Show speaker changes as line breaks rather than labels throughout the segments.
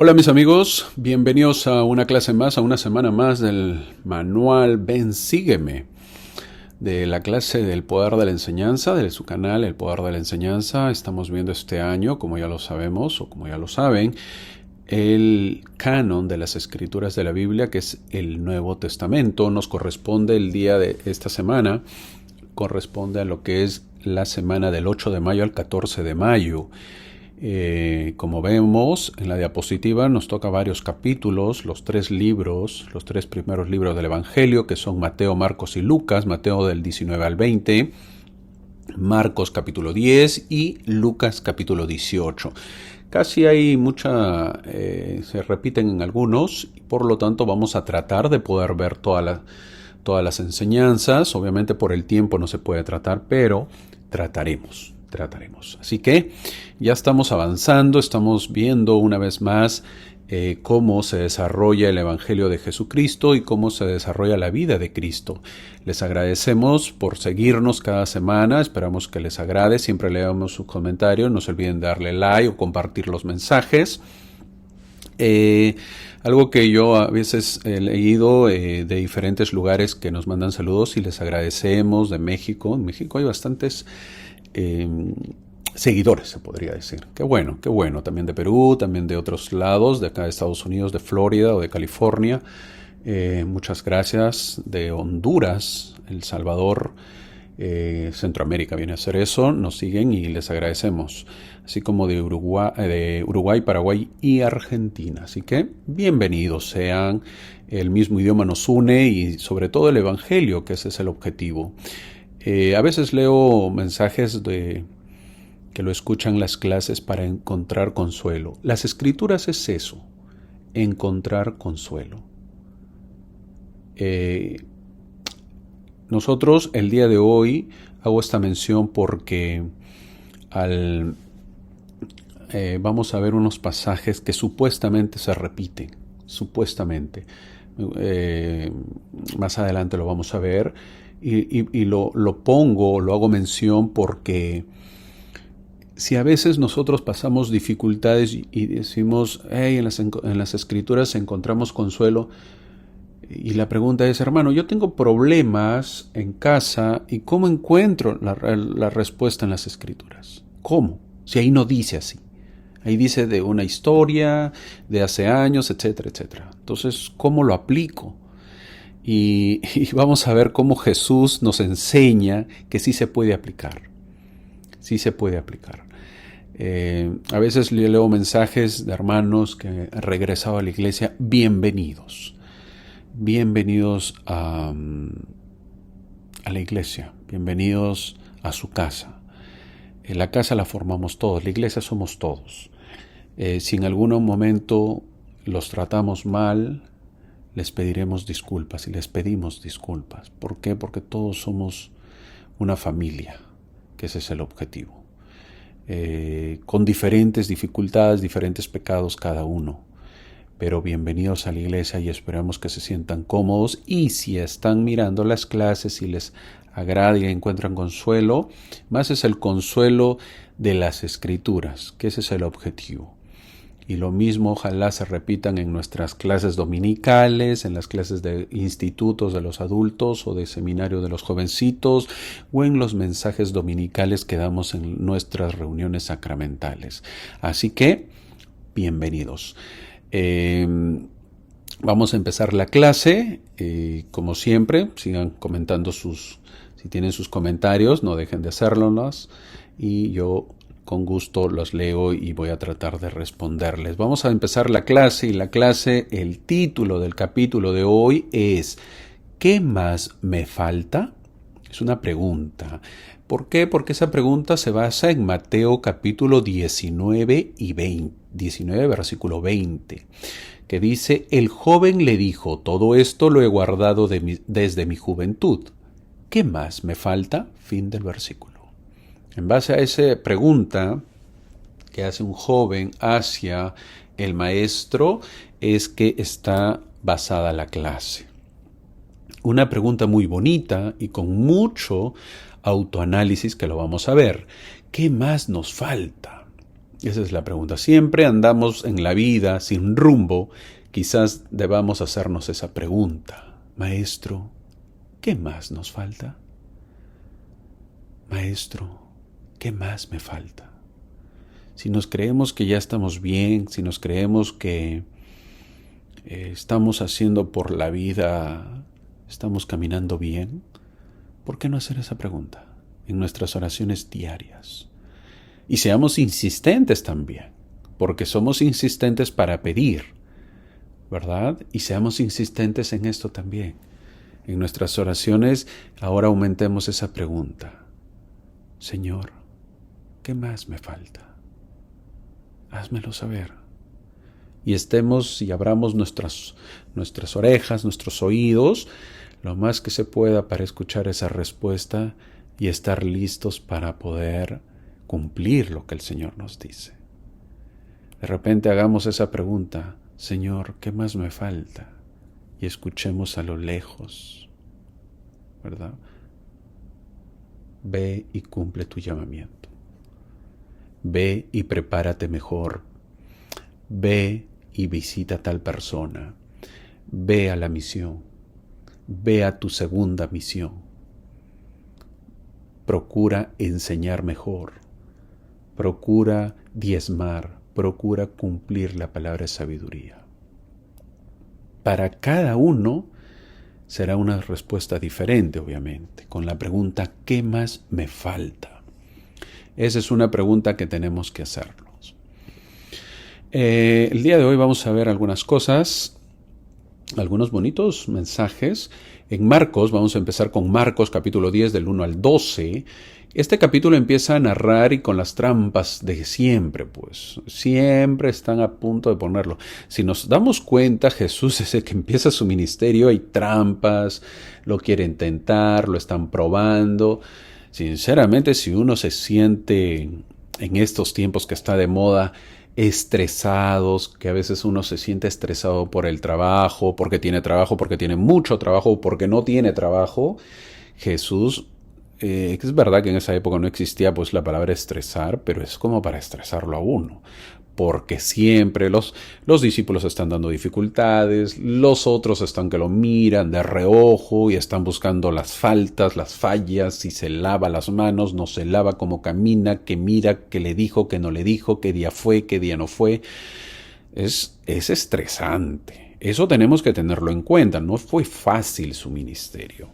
Hola mis amigos, bienvenidos a una clase más, a una semana más del manual Ven Sígueme, de la clase del poder de la enseñanza, de su canal El Poder de la Enseñanza. Estamos viendo este año, como ya lo sabemos o como ya lo saben, el canon de las escrituras de la Biblia, que es el Nuevo Testamento. Nos corresponde el día de esta semana, corresponde a lo que es la semana del 8 de mayo al 14 de mayo. Como vemos en la diapositiva, nos toca varios capítulos, los tres primeros libros del Evangelio, que son Mateo, Marcos y Lucas. Mateo del 19 al 20, Marcos capítulo 10 y Lucas capítulo 18. Casi hay se repiten en algunos, y por lo tanto vamos a tratar de poder ver todas las enseñanzas. Obviamente por el tiempo no se puede tratar, pero trataremos. Así que ya estamos avanzando, estamos viendo una vez más cómo se desarrolla el Evangelio de Jesucristo y cómo se desarrolla la vida de Cristo. Les agradecemos por seguirnos cada semana, esperamos que les agrade, siempre leemos sus comentarios, no se olviden de darle like o compartir los mensajes. Algo que yo a veces he leído de diferentes lugares que nos mandan saludos y les agradecemos, de México. En México hay bastantes seguidores, se podría decir. Qué bueno. También de Perú, también de otros lados, de acá de Estados Unidos, de Florida o de California. Muchas gracias. De Honduras, El Salvador, Centroamérica viene a ser eso. Nos siguen y les agradecemos. Así como de Uruguay, Paraguay y Argentina. Así que bienvenidos sean. El mismo idioma nos une y sobre todo el Evangelio, que ese es el objetivo. A veces leo mensajes que lo escuchan las clases para encontrar consuelo. Las escrituras es eso, encontrar consuelo. Nosotros el día de hoy hago esta mención porque vamos a ver unos pasajes que supuestamente se repiten, supuestamente. Más adelante lo vamos a ver. Y lo hago mención porque si a veces nosotros pasamos dificultades y decimos, hey, en las escrituras encontramos consuelo, y la pregunta es, hermano, yo tengo problemas en casa, ¿y cómo encuentro la respuesta en las escrituras? ¿Cómo? Si ahí no dice así. Ahí dice de una historia, de hace años, etcétera, etcétera. Entonces, ¿cómo lo aplico? Y vamos a ver cómo Jesús nos enseña que sí se puede aplicar. Sí se puede aplicar. A veces le leo mensajes de hermanos que han regresado a la iglesia. Bienvenidos. Bienvenidos a la iglesia. Bienvenidos a su casa. La casa la formamos todos. La iglesia somos todos. Si en algún momento los tratamos mal, les pediremos disculpas y les pedimos disculpas. ¿Por qué? Porque todos somos una familia, que ese es el objetivo. Con diferentes dificultades, diferentes pecados cada uno. Pero bienvenidos a la iglesia y esperamos que se sientan cómodos. Y si están mirando las clases y les agrada y encuentran consuelo, más es el consuelo de las escrituras, que ese es el objetivo. Y lo mismo ojalá se repitan en nuestras clases dominicales, en las clases de institutos de los adultos o de seminario de los jovencitos, o en los mensajes dominicales que damos en nuestras reuniones sacramentales. Así que, bienvenidos. Vamos a empezar la clase. Como siempre, sigan comentando si tienen sus comentarios, no dejen de hacerlos. Y yo con gusto los leo y voy a tratar de responderles. Vamos a empezar la clase el título del capítulo de hoy es ¿qué más me falta? Es una pregunta. ¿Por qué? Porque esa pregunta se basa en Mateo capítulo 19 y 20, 19 versículo 20, que dice, el joven le dijo, todo esto lo he guardado desde mi juventud. ¿Qué más me falta? Fin del versículo. En base a esa pregunta que hace un joven hacia el maestro es que está basada la clase. Una pregunta muy bonita y con mucho autoanálisis que lo vamos a ver. ¿Qué más nos falta? Esa es la pregunta. Siempre andamos en la vida sin rumbo. Quizás debamos hacernos esa pregunta. Maestro, ¿qué más nos falta? Maestro, ¿qué más me falta? Si nos creemos que ya estamos bien, si nos creemos que estamos haciendo por la vida, estamos caminando bien, ¿por qué no hacer esa pregunta en nuestras oraciones diarias? Y seamos insistentes también, porque somos insistentes para pedir, ¿verdad? Y seamos insistentes en esto también. En nuestras oraciones ahora aumentemos esa pregunta. Señor, ¿qué más me falta? Házmelo saber. Y estemos y abramos nuestras orejas, nuestros oídos, lo más que se pueda para escuchar esa respuesta y estar listos para poder cumplir lo que el Señor nos dice. De repente hagamos esa pregunta, Señor, ¿qué más me falta? Y escuchemos a lo lejos, ¿verdad? Ve y cumple tu llamamiento. Ve y prepárate mejor. Ve y visita a tal persona. Ve a la misión. Ve a tu segunda misión. Procura enseñar mejor. Procura diezmar. Procura cumplir la palabra de sabiduría. Para cada uno será una respuesta diferente, obviamente, con la pregunta, ¿qué más me falta? Esa es una pregunta que tenemos que hacernos. El día de hoy vamos a ver algunas cosas, algunos bonitos mensajes. En Marcos, vamos a empezar con Marcos capítulo 10 del 1 al 12. Este capítulo empieza a narrar y con las trampas de siempre, pues siempre están a punto de ponerlo. Si nos damos cuenta, Jesús es el que empieza su ministerio, hay trampas, lo quieren tentar, lo están probando. Sinceramente, si uno se siente en estos tiempos que está de moda, estresados, que a veces uno se siente estresado por el trabajo, porque tiene mucho trabajo o porque no tiene trabajo, Jesús, es verdad que en esa época no existía pues la palabra estresar, pero es como para estresarlo a uno, porque siempre los discípulos están dando dificultades, los otros están que lo miran de reojo y están buscando las faltas, las fallas, si se lava las manos, no se lava, cómo camina, qué mira, qué le dijo, qué no le dijo, qué día fue, qué día no fue. Es estresante. Eso tenemos que tenerlo en cuenta. No fue fácil su ministerio.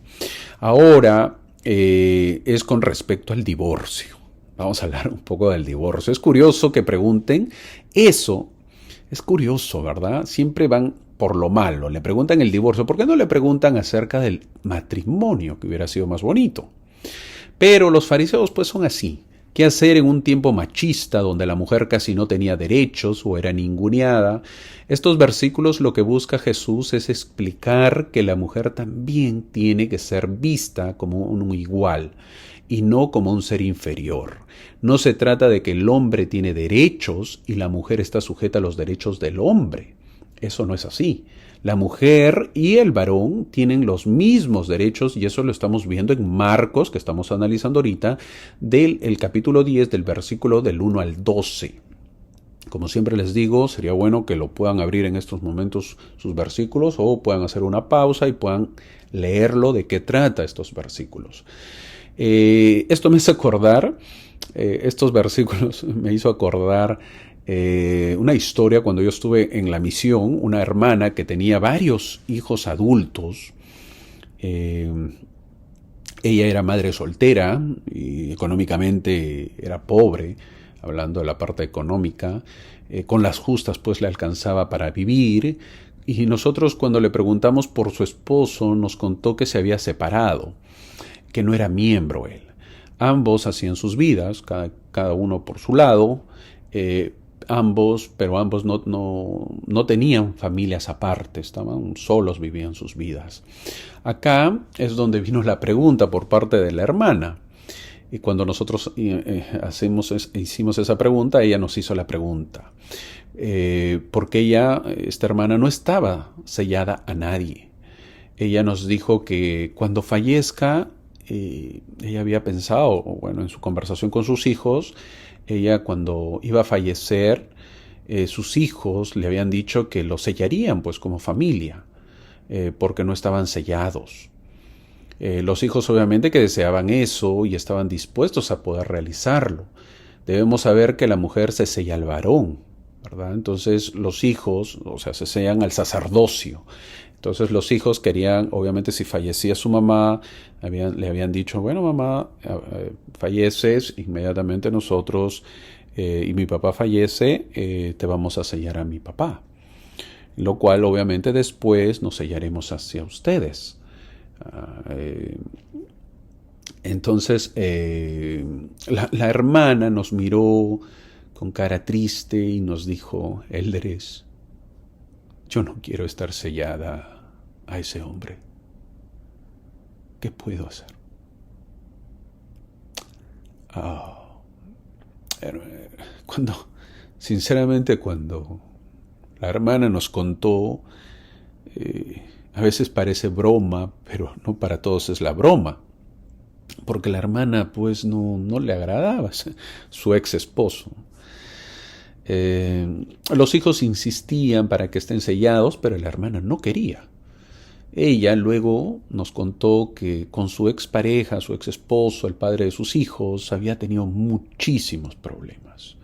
Ahora es con respecto al divorcio. Vamos a hablar un poco del divorcio. Es curioso que pregunten eso. Es curioso, ¿verdad? Siempre van por lo malo. Le preguntan el divorcio. ¿Por qué no le preguntan acerca del matrimonio, que hubiera sido más bonito? Pero los fariseos pues son así. ¿Qué hacer en un tiempo machista donde la mujer casi no tenía derechos o era ninguneada? Estos versículos lo que busca Jesús es explicar que la mujer también tiene que ser vista como un igual y no como un ser inferior. No se trata de que el hombre tiene derechos y la mujer está sujeta a los derechos del hombre. Eso no es así. La mujer y el varón tienen los mismos derechos y eso lo estamos viendo en Marcos, que estamos analizando ahorita, del capítulo 10, del versículo del 1 al 12. Como siempre les digo, sería bueno que lo puedan abrir en estos momentos sus versículos o puedan hacer una pausa y puedan leerlo de qué trata estos versículos. Esto me hace acordar, estos versículos me hizo acordar una historia cuando yo estuve en la misión, una hermana que tenía varios hijos adultos. Ella era madre soltera y económicamente era pobre, hablando de la parte económica, con las justas pues le alcanzaba para vivir, y nosotros cuando le preguntamos por su esposo nos contó que se había separado, que no era miembro él. Ambos hacían sus vidas, cada uno por su lado, pero ambos no tenían familias aparte, estaban solos, vivían sus vidas. Acá es donde vino la pregunta por parte de la hermana. Y cuando nosotros hicimos esa pregunta, ella nos hizo la pregunta. Porque esta hermana, no estaba sellada a nadie. Ella nos dijo que cuando fallezca, ella había pensado, bueno, en su conversación con sus hijos, ella cuando iba a fallecer, sus hijos le habían dicho que lo sellarían pues como familia, porque no estaban sellados. Los hijos obviamente que deseaban eso y estaban dispuestos a poder realizarlo. Debemos saber que la mujer se sella al varón, ¿verdad? Entonces los hijos, o sea, se sellan al sacerdocio. Entonces los hijos querían, obviamente si fallecía su mamá, le habían dicho, bueno mamá, falleces, inmediatamente nosotros y mi papá fallece, te vamos a sellar a mi papá. Lo cual obviamente después nos sellaremos hacia ustedes. Entonces la hermana nos miró con cara triste y nos dijo, Élderes, yo no quiero estar sellada a ese hombre. ¿Qué puedo hacer? Sinceramente, cuando la hermana nos contó, a veces parece broma, pero no para todos es la broma. Porque la hermana pues no le agradaba su ex esposo. Los hijos insistían para que estén sellados, pero la hermana no quería. Ella luego nos contó que con su expareja, su ex esposo, el padre de sus hijos, había tenido muchísimos problemas.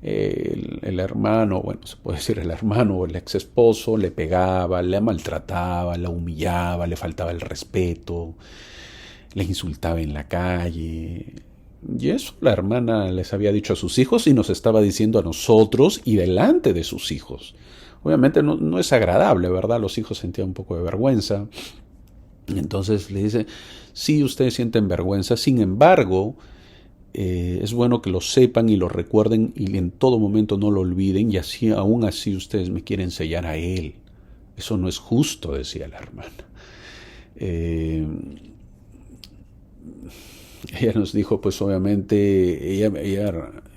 El hermano, bueno, se puede decir el hermano o el ex esposo, le pegaba, le maltrataba, la humillaba, le faltaba el respeto, le insultaba en la calle. Y eso la hermana les había dicho a sus hijos y nos estaba diciendo a nosotros y delante de sus hijos. Obviamente no es agradable, ¿verdad? Los hijos sentían un poco de vergüenza. Entonces le dice, sí, ustedes sienten vergüenza, sin embargo, es bueno que lo sepan y lo recuerden y en todo momento no lo olviden y así, aún así ustedes me quieren sellar a él. Eso no es justo, decía la hermana. Ella nos dijo, pues obviamente,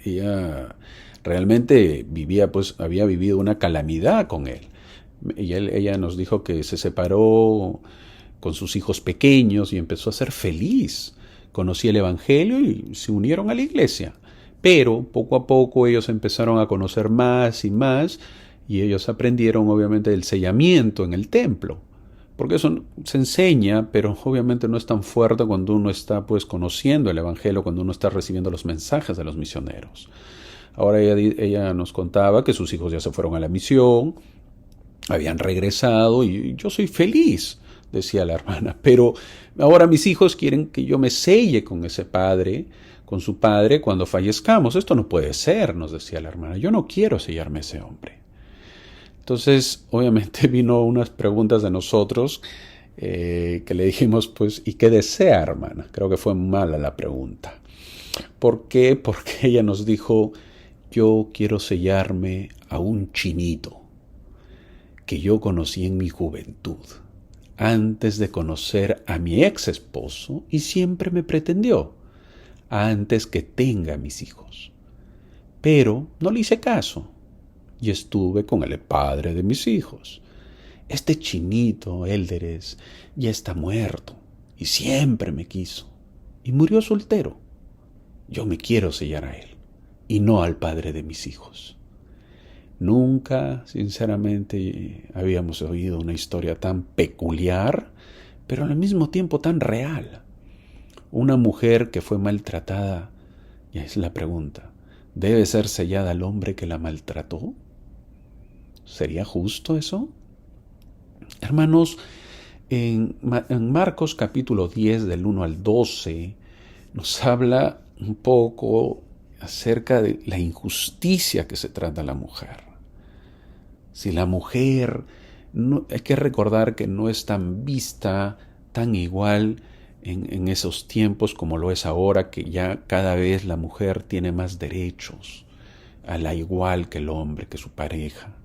ella realmente vivía, pues había vivido una calamidad con él. Ella nos dijo que se separó con sus hijos pequeños y empezó a ser feliz. Conocía el Evangelio y se unieron a la iglesia. Pero poco a poco ellos empezaron a conocer más y más y ellos aprendieron obviamente el sellamiento en el templo. Porque eso se enseña, pero obviamente no es tan fuerte cuando uno está pues conociendo el Evangelio, cuando uno está recibiendo los mensajes de los misioneros. Ahora ella nos contaba que sus hijos ya se fueron a la misión, habían regresado y yo soy feliz, decía la hermana, pero ahora mis hijos quieren que yo me selle con ese padre, con su padre cuando fallezcamos. Esto no puede ser, nos decía la hermana, yo no quiero sellarme a ese hombre. Entonces, obviamente vino unas preguntas de nosotros que le dijimos, pues, ¿y qué desea, hermana? Creo que fue mala la pregunta. ¿Por qué? Porque ella nos dijo, yo quiero sellarme a un chinito que yo conocí en mi juventud, antes de conocer a mi ex esposo y siempre me pretendió, antes que tenga mis hijos. Pero no le hice caso. Y estuve con el padre de mis hijos. Este chinito, Élderes, ya está muerto y siempre me quiso. Y murió soltero. Yo me quiero sellar a él y no al padre de mis hijos. Nunca, sinceramente, habíamos oído una historia tan peculiar, pero al mismo tiempo tan real. Una mujer que fue maltratada, y es la pregunta, ¿debe ser sellada al hombre que la maltrató? ¿Sería justo eso? Hermanos, en Marcos capítulo 10 del 1 al 12 nos habla un poco acerca de la injusticia que se trata a la mujer. Si la mujer, hay que recordar que no es tan vista, tan igual en esos tiempos como lo es ahora, que ya cada vez la mujer tiene más derechos, a la igual que el hombre, que su pareja.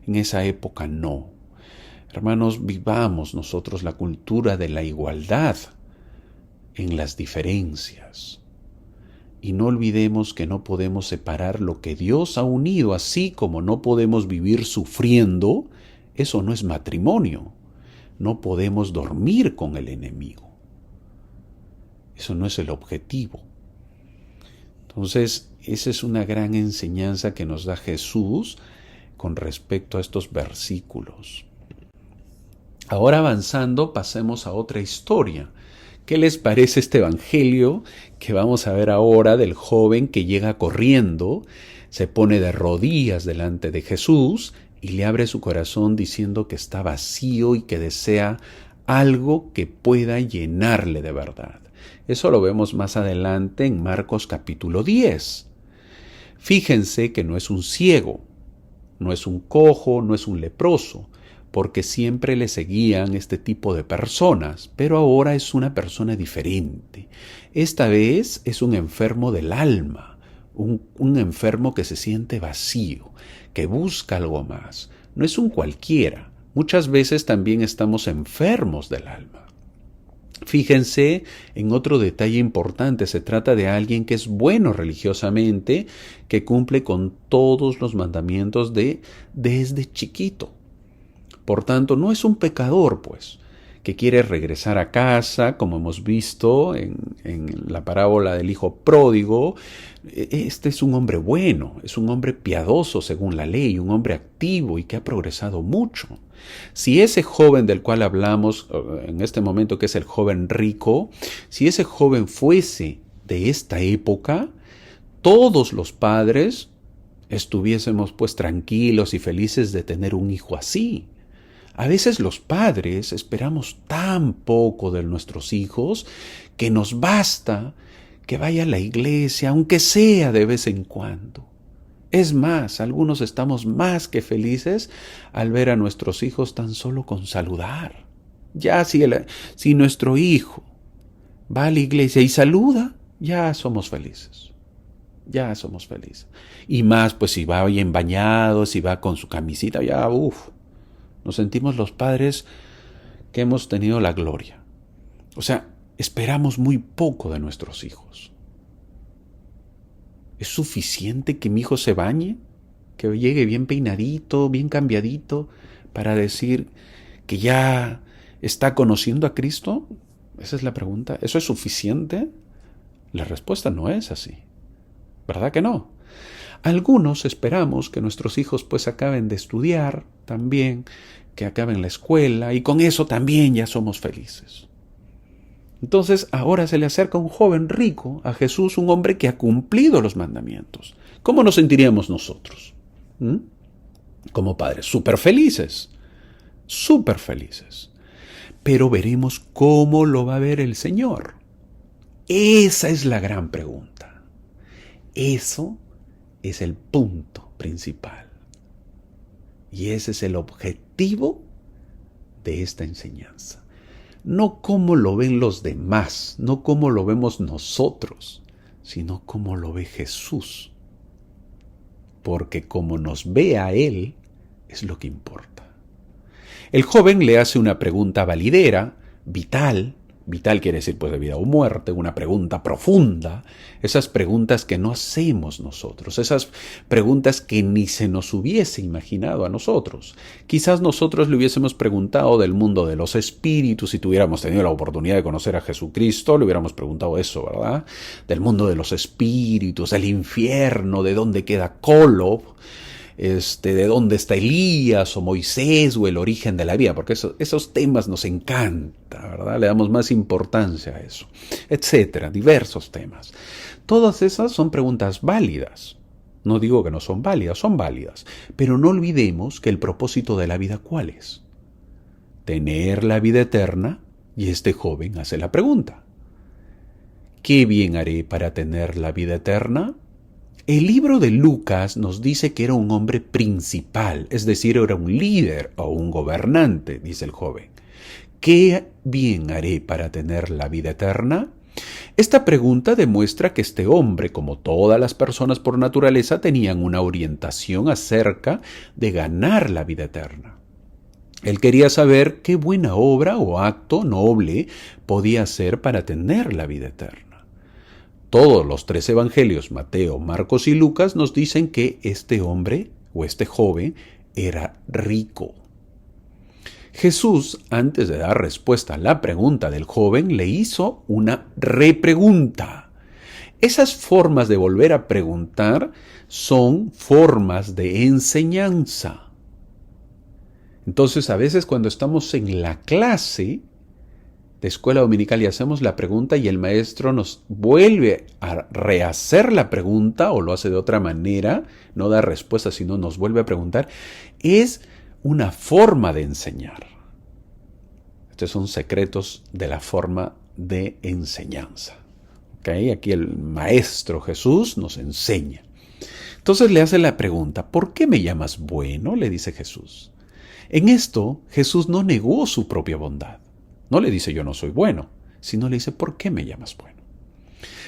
En esa época no. Hermanos, vivamos nosotros la cultura de la igualdad en las diferencias. Y no olvidemos que no podemos separar lo que Dios ha unido, así como no podemos vivir sufriendo. Eso no es matrimonio. No podemos dormir con el enemigo. Eso no es el objetivo. Entonces, esa es una gran enseñanza que nos da Jesús con respecto a estos versículos. Ahora avanzando, pasemos a otra historia. ¿Qué les parece este evangelio que vamos a ver ahora del joven que llega corriendo, se pone de rodillas delante de Jesús y le abre su corazón diciendo que está vacío y que desea algo que pueda llenarle de verdad? Eso lo vemos más adelante en Marcos capítulo 10. Fíjense que no es un ciego, no es un cojo, no es un leproso, porque siempre le seguían este tipo de personas, pero ahora es una persona diferente. Esta vez es un enfermo del alma, un enfermo que se siente vacío, que busca algo más. No es un cualquiera. Muchas veces también estamos enfermos del alma. Fíjense en otro detalle importante, se trata de alguien que es bueno religiosamente, que cumple con todos los mandamientos desde chiquito. Por tanto, no es un pecador, pues, que quiere regresar a casa, como hemos visto en la parábola del hijo pródigo. Este es un hombre bueno, es un hombre piadoso según la ley, un hombre activo y que ha progresado mucho. Si ese joven del cual hablamos en este momento, que es el joven rico, si ese joven fuese de esta época, todos los padres estuviésemos pues tranquilos y felices de tener un hijo así. A veces los padres esperamos tan poco de nuestros hijos que nos basta que vaya a la iglesia, aunque sea de vez en cuando. Es más, algunos estamos más que felices al ver a nuestros hijos tan solo con saludar. Ya si nuestro hijo va a la iglesia y saluda, ya somos felices. Ya somos felices. Y más, pues si va bien bañado, si va con su camisita, ya nos sentimos los padres que hemos tenido la gloria. O sea, esperamos muy poco de nuestros hijos. ¿Es suficiente que mi hijo se bañe? ¿Que llegue bien peinadito, bien cambiadito, para decir que ya está conociendo a Cristo? Esa es la pregunta. ¿Eso es suficiente? La respuesta no es así. ¿Verdad que no? Algunos esperamos que nuestros hijos pues acaben de estudiar también, que acaben la escuela, y con eso también ya somos felices. Entonces ahora se le acerca un joven rico a Jesús, un hombre que ha cumplido los mandamientos. ¿Cómo nos sentiríamos nosotros? Como padres, súper felices. Pero veremos cómo lo va a ver el Señor. Esa es la gran pregunta. Eso es el punto principal. Y ese es el objetivo de esta enseñanza. No cómo lo ven los demás, no cómo lo vemos nosotros, sino cómo lo ve Jesús. Porque como nos ve a Él, es lo que importa. El joven le hace una pregunta validera, vital. Vital quiere decir pues de vida o muerte, una pregunta profunda, esas preguntas que no hacemos nosotros, esas preguntas que ni se nos hubiese imaginado a nosotros. Quizás nosotros le hubiésemos preguntado del mundo de los espíritus, si tuviéramos tenido la oportunidad de conocer a Jesucristo, le hubiéramos preguntado eso, ¿verdad? Del mundo de los espíritus, del infierno, de dónde queda Kolob, de dónde está Elías o Moisés o el origen de la vida, porque esos temas nos encanta, ¿verdad? Le damos más importancia a eso, etcétera, diversos temas. Todas esas son preguntas válidas. No digo que no son válidas, pero no olvidemos que el propósito de la vida, ¿cuál es? Tener la vida eterna, y este joven hace la pregunta: ¿qué bien haré para tener la vida eterna? El libro de Lucas nos dice que era un hombre principal, es decir, era un líder o un gobernante, dice el joven. ¿Qué bien haré para tener la vida eterna? Esta pregunta demuestra que este hombre, como todas las personas por naturaleza, tenían una orientación acerca de ganar la vida eterna. Él quería saber qué buena obra o acto noble podía hacer para tener la vida eterna. Todos los 3 evangelios, Mateo, Marcos y Lucas, nos dicen que este hombre o este joven era rico. Jesús, antes de dar respuesta a la pregunta del joven, le hizo una repregunta. Esas formas de volver a preguntar son formas de enseñanza. Entonces, a veces cuando estamos en la clase de escuela dominical y hacemos la pregunta y el maestro nos vuelve a rehacer la pregunta o lo hace de otra manera, no da respuesta, sino nos vuelve a preguntar, es una forma de enseñar. Estos son secretos de la forma de enseñanza. ¿Okay? Aquí el Maestro Jesús nos enseña. Entonces le hace la pregunta, ¿por qué me llamas bueno?, le dice Jesús. En esto, Jesús no negó su propia bondad. No le dice yo no soy bueno, sino le dice ¿por qué me llamas bueno?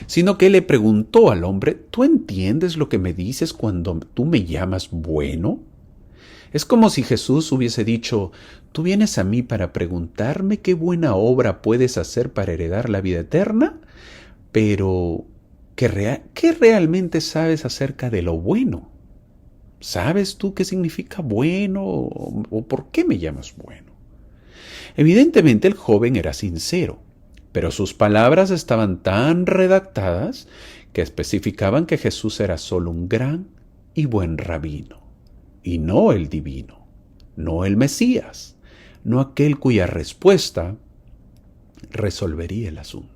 Sino que le preguntó al hombre, ¿tú entiendes lo que me dices cuando tú me llamas bueno? Es como si Jesús hubiese dicho, ¿tú vienes a mí para preguntarme qué buena obra puedes hacer para heredar la vida eterna? Pero, ¿qué realmente sabes acerca de lo bueno? ¿Sabes tú qué significa bueno o por qué me llamas bueno? Evidentemente el joven era sincero, pero sus palabras estaban tan redactadas que especificaban que Jesús era solo un gran y buen rabino, y no el divino, no el Mesías, no aquel cuya respuesta resolvería el asunto.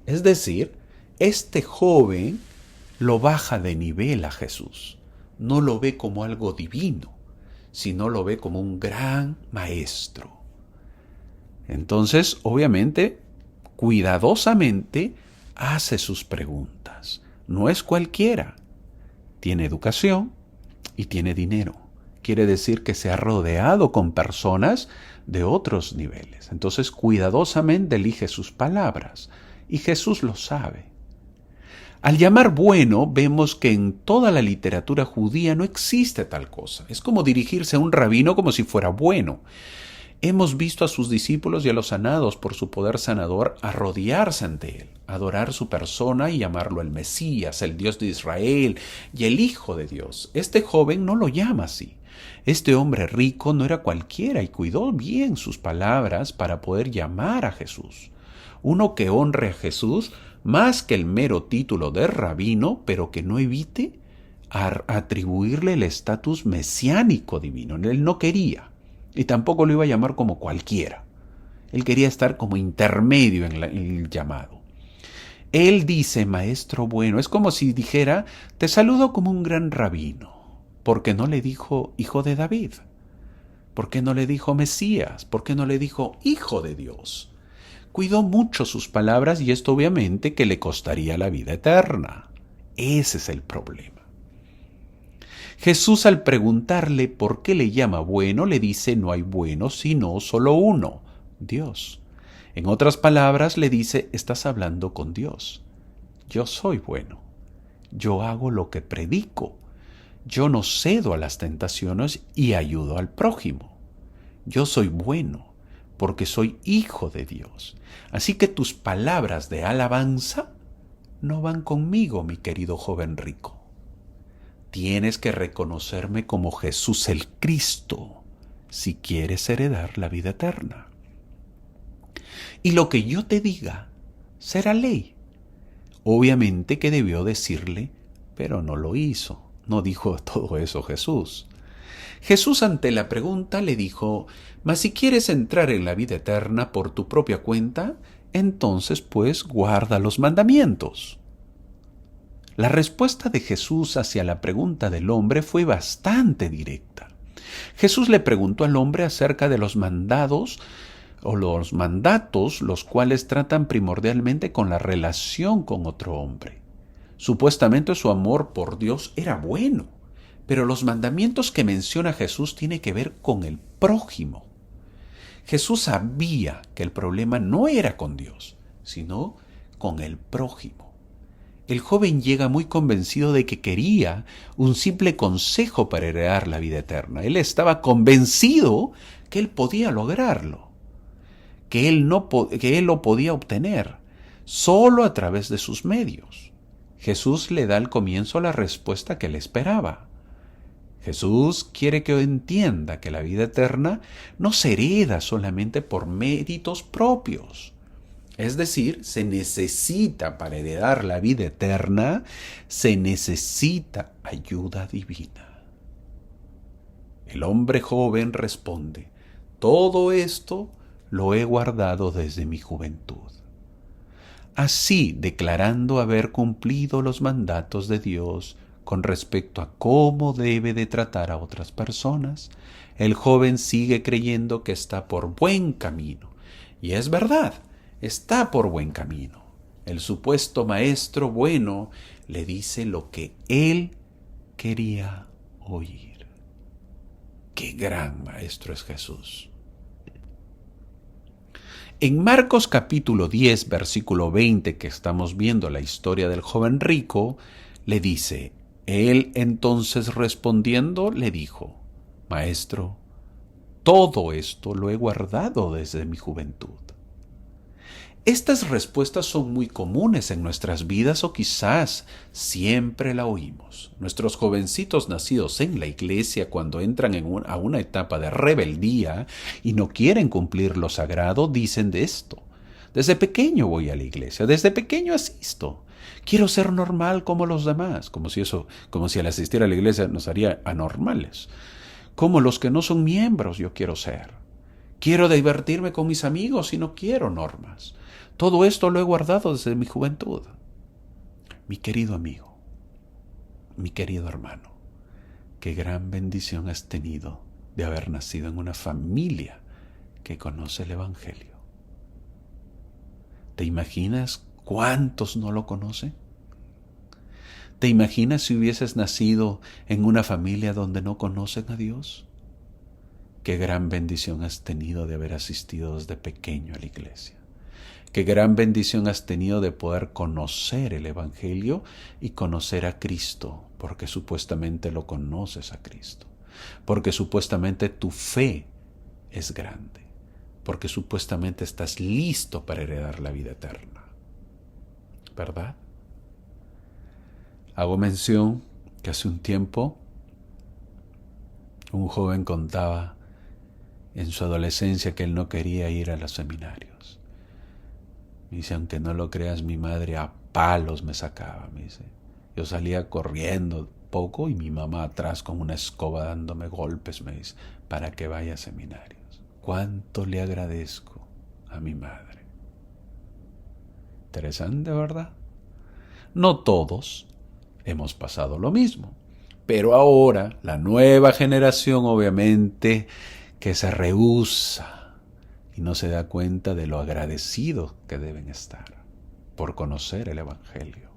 Es decir, este joven lo baja de nivel a Jesús. No lo ve como algo divino, sino lo ve como un gran maestro. Entonces, obviamente, cuidadosamente hace sus preguntas. No es cualquiera. Tiene educación y tiene dinero. Quiere decir que se ha rodeado con personas de otros niveles. Entonces, cuidadosamente elige sus palabras. Y Jesús lo sabe. Al llamar bueno, vemos que en toda la literatura judía no existe tal cosa. Es como dirigirse a un rabino como si fuera bueno. Hemos visto a sus discípulos y a los sanados por su poder sanador arrodillarse ante él, adorar su persona y llamarlo el Mesías, el Dios de Israel y el Hijo de Dios. Este joven no lo llama así. Este hombre rico no era cualquiera y cuidó bien sus palabras para poder llamar a Jesús. Uno que honre a Jesús más que el mero título de rabino, pero que no evite atribuirle el estatus mesiánico divino. Él no quería, y tampoco lo iba a llamar como cualquiera. Él quería estar como intermedio en el llamado. Él dice, maestro bueno, es como si dijera, te saludo como un gran rabino. ¿Por qué no le dijo hijo de David? ¿Por qué no le dijo Mesías? ¿Por qué no le dijo hijo de Dios? Cuidó mucho sus palabras y esto obviamente que le costaría la vida eterna. Ese es el problema. Jesús al preguntarle por qué le llama bueno, le dice no hay bueno sino solo uno, Dios. En otras palabras le dice estás hablando con Dios. Yo soy bueno. Yo hago lo que predico. Yo no cedo a las tentaciones y ayudo al prójimo. Yo soy bueno porque soy hijo de Dios. Así que tus palabras de alabanza no van conmigo, mi querido joven rico. Tienes que reconocerme como Jesús el Cristo si quieres heredar la vida eterna. Y lo que yo te diga será ley. Obviamente que debió decirle, pero no lo hizo. No dijo todo eso Jesús. Jesús ante la pregunta le dijo, mas si quieres entrar en la vida eterna por tu propia cuenta, entonces pues guarda los mandamientos. La respuesta de Jesús hacia la pregunta del hombre fue bastante directa. Jesús le preguntó al hombre acerca de los mandados o los mandatos, los cuales tratan primordialmente con la relación con otro hombre. Supuestamente su amor por Dios era bueno, pero los mandamientos que menciona Jesús tienen que ver con el prójimo. Jesús sabía que el problema no era con Dios, sino con el prójimo. El joven llega muy convencido de que quería un simple consejo para heredar la vida eterna. Él estaba convencido que él podía lograrlo, que él lo podía obtener solo a través de sus medios. Jesús le da al comienzo la respuesta que él esperaba. Jesús quiere que entienda que la vida eterna no se hereda solamente por méritos propios. Es decir, se necesita para heredar la vida eterna, se necesita ayuda divina. El hombre joven responde, todo esto lo he guardado desde mi juventud. Así, declarando haber cumplido los mandatos de Dios con respecto a cómo debe de tratar a otras personas, el joven sigue creyendo que está por buen camino. Y es verdad, está por buen camino. El supuesto maestro bueno le dice lo que él quería oír. ¡Qué gran maestro es Jesús! En Marcos capítulo 10, versículo 20, que estamos viendo la historia del joven rico, le dice, él entonces respondiendo le dijo, Maestro, todo esto lo he guardado desde mi juventud. Estas respuestas son muy comunes en nuestras vidas o quizás siempre la oímos. Nuestros jovencitos nacidos en la iglesia cuando entran a una etapa de rebeldía y no quieren cumplir lo sagrado dicen de esto. Desde pequeño voy a la iglesia, desde pequeño asisto. Quiero ser normal como los demás, como si al asistir a la iglesia nos haría anormales. Como los que no son miembros yo quiero ser. Quiero divertirme con mis amigos y no quiero normas. Todo esto lo he guardado desde mi juventud. Mi querido amigo, mi querido hermano, qué gran bendición has tenido de haber nacido en una familia que conoce el Evangelio. ¿Te imaginas cuántos no lo conocen? ¿Te imaginas si hubieses nacido en una familia donde no conocen a Dios? Qué gran bendición has tenido de haber asistido desde pequeño a la iglesia. Qué gran bendición has tenido de poder conocer el Evangelio y conocer a Cristo, porque supuestamente lo conoces a Cristo, porque supuestamente tu fe es grande, porque supuestamente estás listo para heredar la vida eterna. ¿Verdad? Hago mención que hace un tiempo un joven contaba en su adolescencia que él no quería ir a los seminarios. Me dice, aunque no lo creas, mi madre a palos me sacaba, me dice. Yo salía corriendo poco y mi mamá atrás con una escoba dándome golpes, me dice, para que vaya a seminarios. ¿Cuánto le agradezco a mi madre? Interesante, ¿verdad? No todos hemos pasado lo mismo, pero ahora la nueva generación obviamente que se rehúsa y no se da cuenta de lo agradecidos que deben estar por conocer el Evangelio.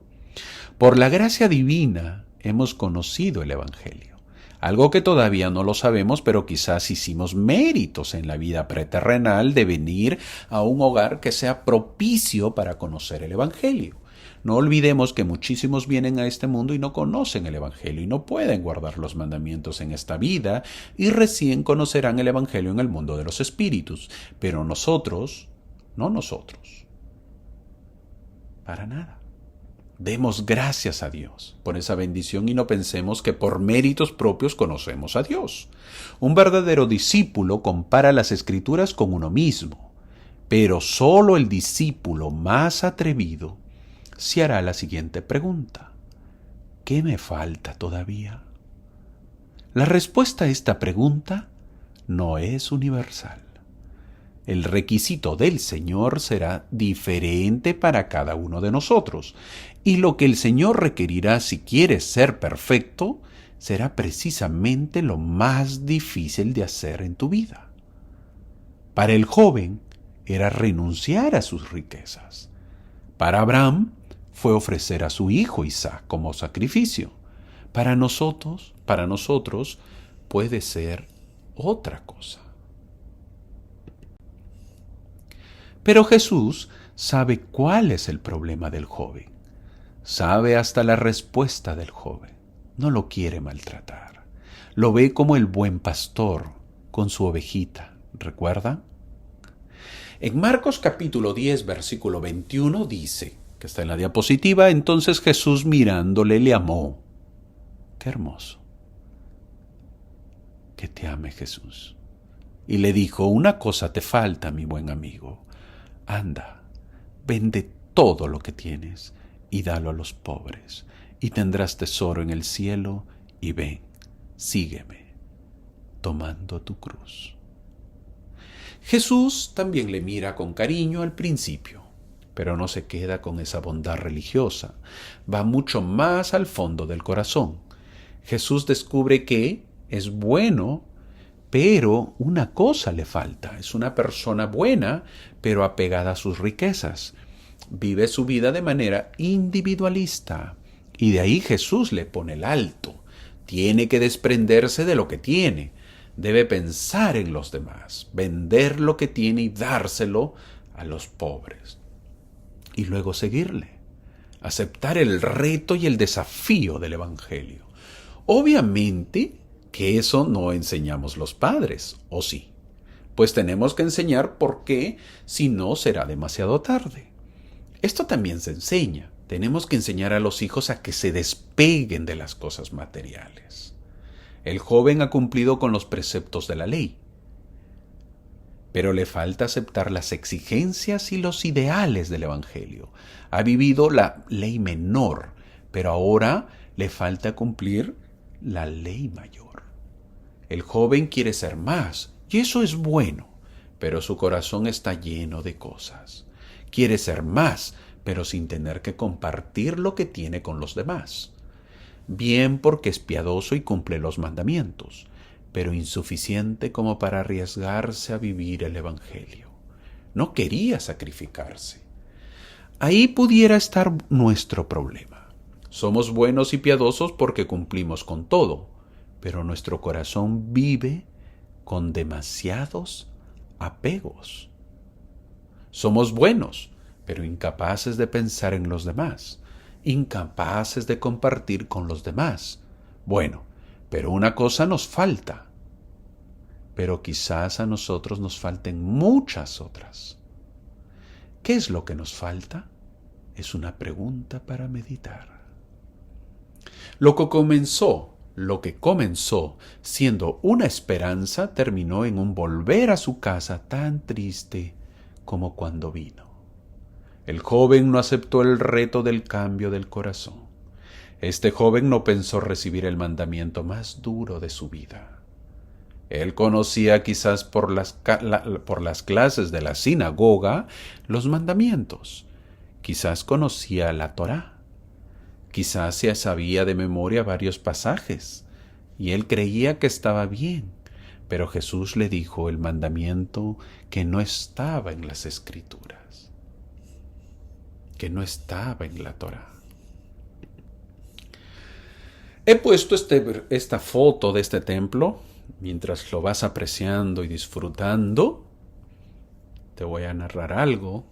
Por la gracia divina hemos conocido el Evangelio, algo que todavía no lo sabemos, pero quizás hicimos méritos en la vida preterrenal de venir a un hogar que sea propicio para conocer el Evangelio. No olvidemos que muchísimos vienen a este mundo y no conocen el Evangelio y no pueden guardar los mandamientos en esta vida y recién conocerán el Evangelio en el mundo de los espíritus. Pero nosotros, no nosotros, para nada. Demos gracias a Dios por esa bendición y no pensemos que por méritos propios conocemos a Dios. Un verdadero discípulo compara las Escrituras con uno mismo, pero solo el discípulo más atrevido se hará la siguiente pregunta. ¿Qué me falta todavía? La respuesta a esta pregunta no es universal. El requisito del Señor será diferente para cada uno de nosotros, y lo que el Señor requerirá si quieres ser perfecto será precisamente lo más difícil de hacer en tu vida. Para el joven era renunciar a sus riquezas. Para Abraham fue ofrecer a su hijo Isaac como sacrificio. Para nosotros puede ser otra cosa. Pero Jesús sabe cuál es el problema del joven. Sabe hasta la respuesta del joven. No lo quiere maltratar. Lo ve como el buen pastor con su ovejita. ¿Recuerda? En Marcos capítulo 10, versículo 21 dice, que está en la diapositiva, entonces Jesús mirándole le amó. Qué hermoso. Que te ame Jesús. Y le dijo, una cosa te falta, mi buen amigo. Anda, vende todo lo que tienes y dalo a los pobres, y tendrás tesoro en el cielo, y ven, sígueme, tomando tu cruz. Jesús también le mira con cariño al principio, pero no se queda con esa bondad religiosa, va mucho más al fondo del corazón. Jesús descubre que es bueno, pero una cosa le falta. Es una persona buena, pero apegada a sus riquezas. Vive su vida de manera individualista. Y de ahí Jesús le pone el alto. Tiene que desprenderse de lo que tiene. Debe pensar en los demás, vender lo que tiene y dárselo a los pobres. Y luego seguirle. Aceptar el reto y el desafío del Evangelio. Obviamente que eso no enseñamos los padres, ¿o sí? Pues tenemos que enseñar porque si no será demasiado tarde. Esto también se enseña. Tenemos que enseñar a los hijos a que se despeguen de las cosas materiales. El joven ha cumplido con los preceptos de la ley, pero le falta aceptar las exigencias y los ideales del Evangelio. Ha vivido la ley menor, pero ahora le falta cumplir la ley mayor. El joven quiere ser más, y eso es bueno, pero su corazón está lleno de cosas. Quiere ser más, pero sin tener que compartir lo que tiene con los demás. Bien porque es piadoso y cumple los mandamientos, pero insuficiente como para arriesgarse a vivir el Evangelio. No quería sacrificarse. Ahí pudiera estar nuestro problema. Somos buenos y piadosos porque cumplimos con todo, pero nuestro corazón vive con demasiados apegos. Somos buenos, pero incapaces de pensar en los demás, incapaces de compartir con los demás. Bueno, pero una cosa nos falta, pero quizás a nosotros nos falten muchas otras. ¿Qué es lo que nos falta? Es una pregunta para meditar. Lo que comenzó siendo una esperanza terminó en un volver a su casa tan triste como cuando vino. El joven no aceptó el reto del cambio del corazón. Este joven no pensó recibir el mandamiento más duro de su vida. Él conocía quizás por las clases de la sinagoga los mandamientos. Quizás conocía la Torá. Quizás se sabía de memoria varios pasajes. Y él creía que estaba bien. Pero Jesús le dijo el mandamiento que no estaba en las Escrituras, que no estaba en la Torá. He puesto esta foto de este templo. Mientras lo vas apreciando y disfrutando, te voy a narrar algo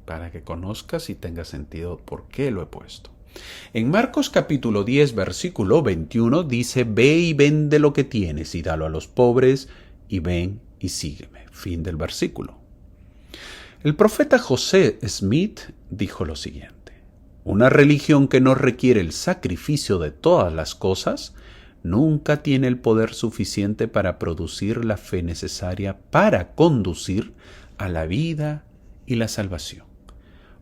para que conozcas y tenga sentido por qué lo he puesto. En Marcos capítulo 10, versículo 21 dice: Ve y vende lo que tienes y dalo a los pobres, y ven y sígueme. Fin del versículo. El profeta José Smith dijo lo siguiente: una religión que no requiere el sacrificio de todas las cosas nunca tiene el poder suficiente para producir la fe necesaria para conducir a la vida y la salvación.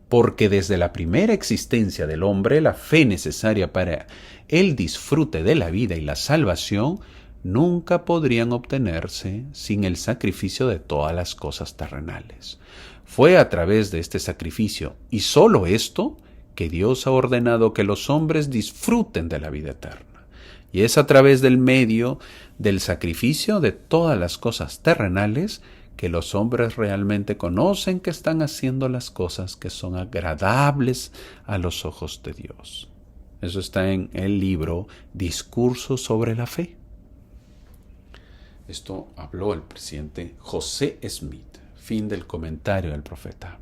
Porque desde la primera existencia del hombre, la fe necesaria para el disfrute de la vida y la salvación nunca podrían obtenerse sin el sacrificio de todas las cosas terrenales. Fue a través de este sacrificio, y solo esto, que Dios ha ordenado que los hombres disfruten de la vida eterna. Y es a través del medio del sacrificio de todas las cosas terrenales que los hombres realmente conocen que están haciendo las cosas que son agradables a los ojos de Dios. Eso está en el libro Discurso sobre la Fe. Esto habló el presidente José Smith. Fin del comentario del profeta.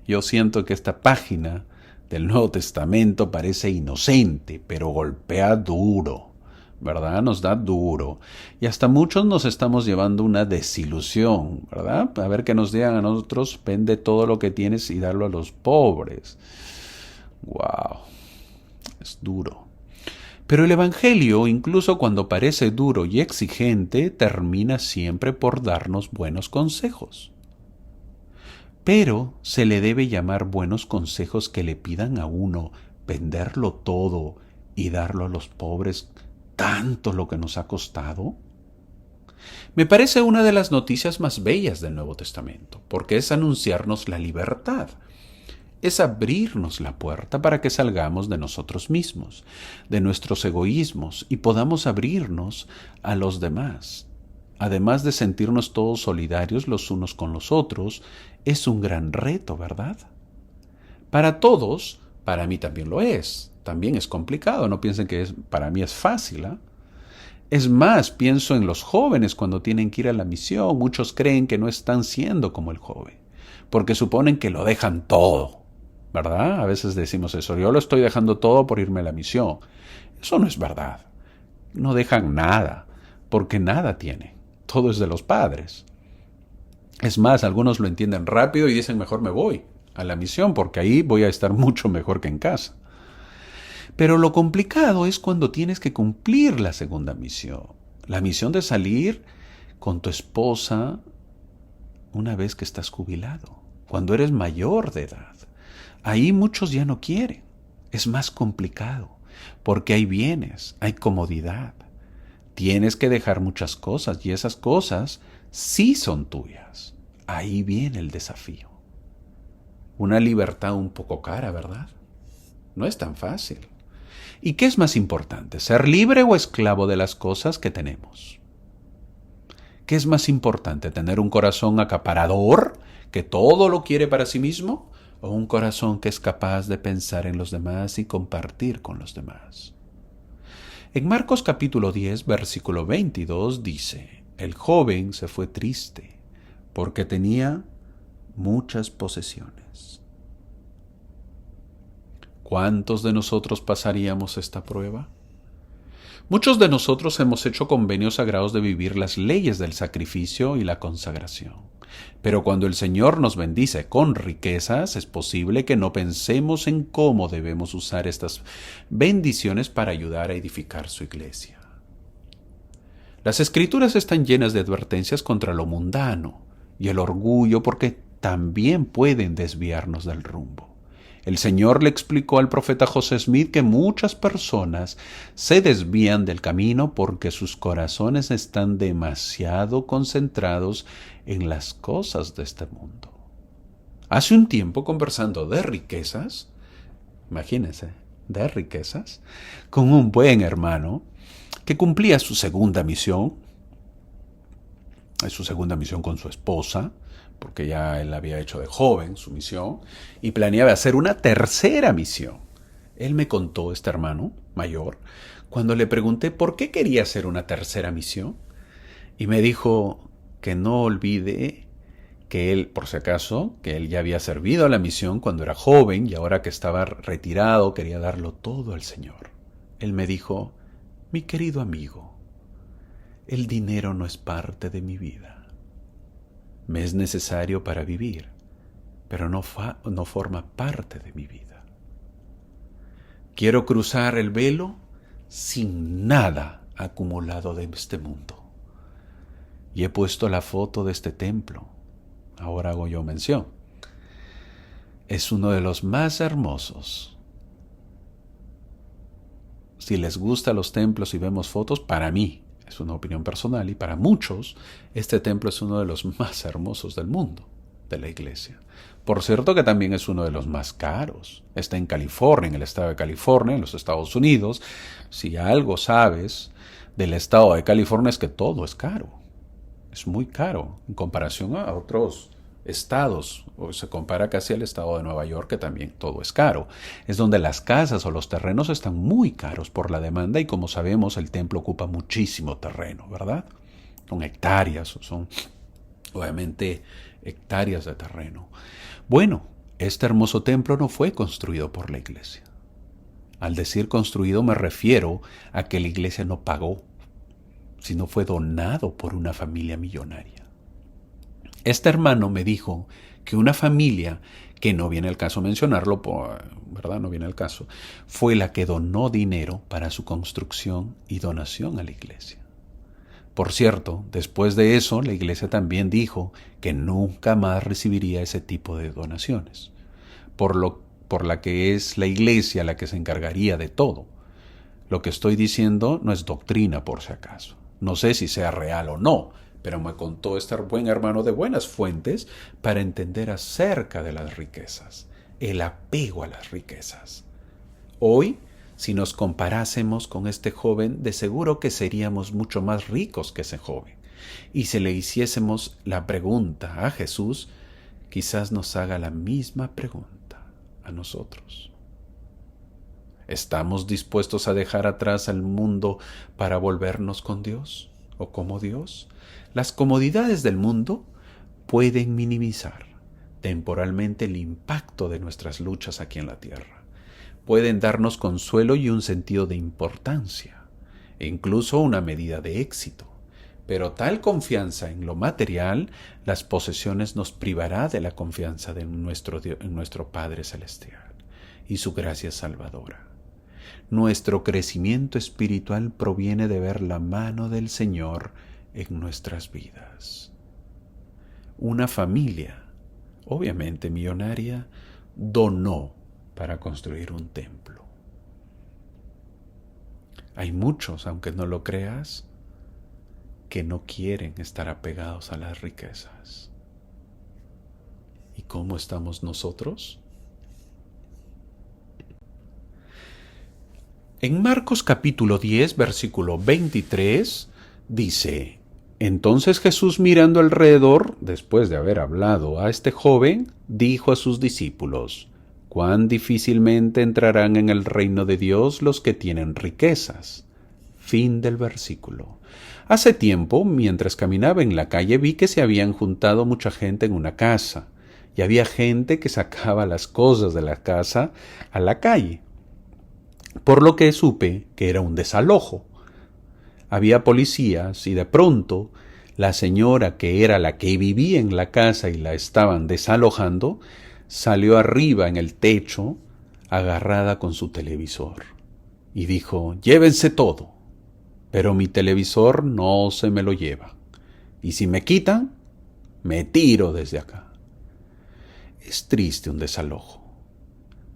Yo siento que esta página del Nuevo Testamento parece inocente, pero golpea duro, ¿verdad? Nos da duro. Y hasta muchos nos estamos llevando una desilusión, ¿verdad? A ver que nos digan a nosotros: vende todo lo que tienes y darlo a los pobres. ¡Wow! Es duro. Pero el Evangelio, incluso cuando parece duro y exigente, termina siempre por darnos buenos consejos. Pero se le debe llamar buenos consejos que le pidan a uno venderlo todo y darlo a los pobres, tanto lo que nos ha costado. Me parece una de las noticias más bellas del Nuevo Testamento, porque es anunciarnos la libertad, es abrirnos la puerta para que salgamos de nosotros mismos, de nuestros egoísmos y podamos abrirnos a los demás. Además de sentirnos todos solidarios los unos con los otros, es un gran reto, ¿verdad? Para todos, para mí también lo es. También es complicado, no piensen que para mí es fácil, ¿eh? Es más, pienso en los jóvenes cuando tienen que ir a la misión. Muchos creen que no están siendo como el joven, porque suponen que lo dejan todo, ¿verdad? A veces decimos eso, yo lo estoy dejando todo por irme a la misión. Eso no es verdad. No dejan nada, porque nada tienen. Todo es de los padres. Es más, algunos lo entienden rápido y dicen, mejor me voy a la misión, porque ahí voy a estar mucho mejor que en casa. Pero lo complicado es cuando tienes que cumplir la segunda misión. La misión de salir con tu esposa una vez que estás jubilado, cuando eres mayor de edad. Ahí muchos ya no quieren. Es más complicado, porque hay bienes, hay comodidad. Tienes que dejar muchas cosas y esas cosas sí son tuyas. Ahí viene el desafío. Una libertad un poco cara, ¿verdad? No es tan fácil. ¿Y qué es más importante, ser libre o esclavo de las cosas que tenemos? ¿Qué es más importante, tener un corazón acaparador que todo lo quiere para sí mismo o un corazón que es capaz de pensar en los demás y compartir con los demás? En Marcos capítulo 10, versículo 22 dice, el joven se fue triste porque tenía muchas posesiones. ¿Cuántos de nosotros pasaríamos esta prueba? Muchos de nosotros hemos hecho convenios sagrados de vivir las leyes del sacrificio y la consagración. Pero cuando el Señor nos bendice con riquezas, es posible que no pensemos en cómo debemos usar estas bendiciones para ayudar a edificar su iglesia. Las Escrituras están llenas de advertencias contra lo mundano y el orgullo porque también pueden desviarnos del rumbo. El Señor le explicó al profeta José Smith que muchas personas se desvían del camino porque sus corazones están demasiado concentrados en las cosas de este mundo. Hace un tiempo, conversando de riquezas, imagínense, de riquezas, con un buen hermano que cumplía su segunda misión con su esposa, porque ya él había hecho de joven su misión, y planeaba hacer una tercera misión. Él me contó, este hermano mayor, cuando le pregunté por qué quería hacer una tercera misión, y me dijo que no olvide que él, por si acaso, que él ya había servido a la misión cuando era joven, y ahora que estaba retirado quería darlo todo al Señor. Él me dijo, mi querido amigo, el dinero no es parte de mi vida. Me es necesario para vivir, pero no forma parte de mi vida. Quiero cruzar el velo sin nada acumulado de este mundo. Y he puesto la foto de este templo. Ahora hago yo mención. Es uno de los más hermosos. Si les gustan los templos y vemos fotos, para mí, es una opinión personal, y para muchos, este templo es uno de los más hermosos del mundo, de la iglesia. Por cierto que también es uno de los más caros. Está en California, en el estado de California, en los Estados Unidos. Si algo sabes del estado de California es que todo es caro. Es muy caro en comparación a otros estados, o se compara casi al estado de Nueva York, que también todo es caro. Es donde las casas o los terrenos están muy caros por la demanda y, como sabemos, el templo ocupa muchísimo terreno, ¿verdad? Son hectáreas, son obviamente hectáreas de terreno. Bueno, este hermoso templo no fue construido por la iglesia. Al decir construido me refiero a que la iglesia no pagó, sino fue donado por una familia millonaria. Este hermano me dijo que una familia, que no viene al caso mencionarlo, ¿verdad? No viene al caso, fue la que donó dinero para su construcción y donación a la iglesia. Por cierto, después de eso, la iglesia también dijo que nunca más recibiría ese tipo de donaciones, por la que es la iglesia la que se encargaría de todo. Lo que estoy diciendo no es doctrina, por si acaso. No sé si sea real o no, pero me contó este buen hermano de buenas fuentes para entender acerca de las riquezas, el apego a las riquezas. Hoy, si nos comparásemos con este joven, de seguro que seríamos mucho más ricos que ese joven. Y si le hiciésemos la pregunta a Jesús, quizás nos haga la misma pregunta a nosotros. ¿Estamos dispuestos a dejar atrás al mundo para volvernos con Dios o como Dios? Las comodidades del mundo pueden minimizar temporalmente el impacto de nuestras luchas aquí en la tierra. Pueden darnos consuelo y un sentido de importancia, e incluso una medida de éxito. Pero tal confianza en lo material, las posesiones nos privará de la confianza en nuestro Padre Celestial y su gracia salvadora. Nuestro crecimiento espiritual proviene de ver la mano del Señor en nuestras vidas. Una familia, obviamente millonaria, donó para construir un templo. Hay muchos, aunque no lo creas, que no quieren estar apegados a las riquezas. ¿Y cómo estamos nosotros? En Marcos capítulo 10, versículo 23, dice: Entonces Jesús, mirando alrededor, después de haber hablado a este joven, dijo a sus discípulos: «Cuán difícilmente entrarán en el reino de Dios los que tienen riquezas». Fin del versículo. Hace tiempo, mientras caminaba en la calle, vi que se habían juntado mucha gente en una casa, y había gente que sacaba las cosas de la casa a la calle, por lo que supe que era un desalojo. Había policías y de pronto la señora, que era la que vivía en la casa y la estaban desalojando, salió arriba en el techo agarrada con su televisor y dijo: «Llévense todo, pero mi televisor no se me lo lleva, y si me quitan, me tiro desde acá». Es triste un desalojo,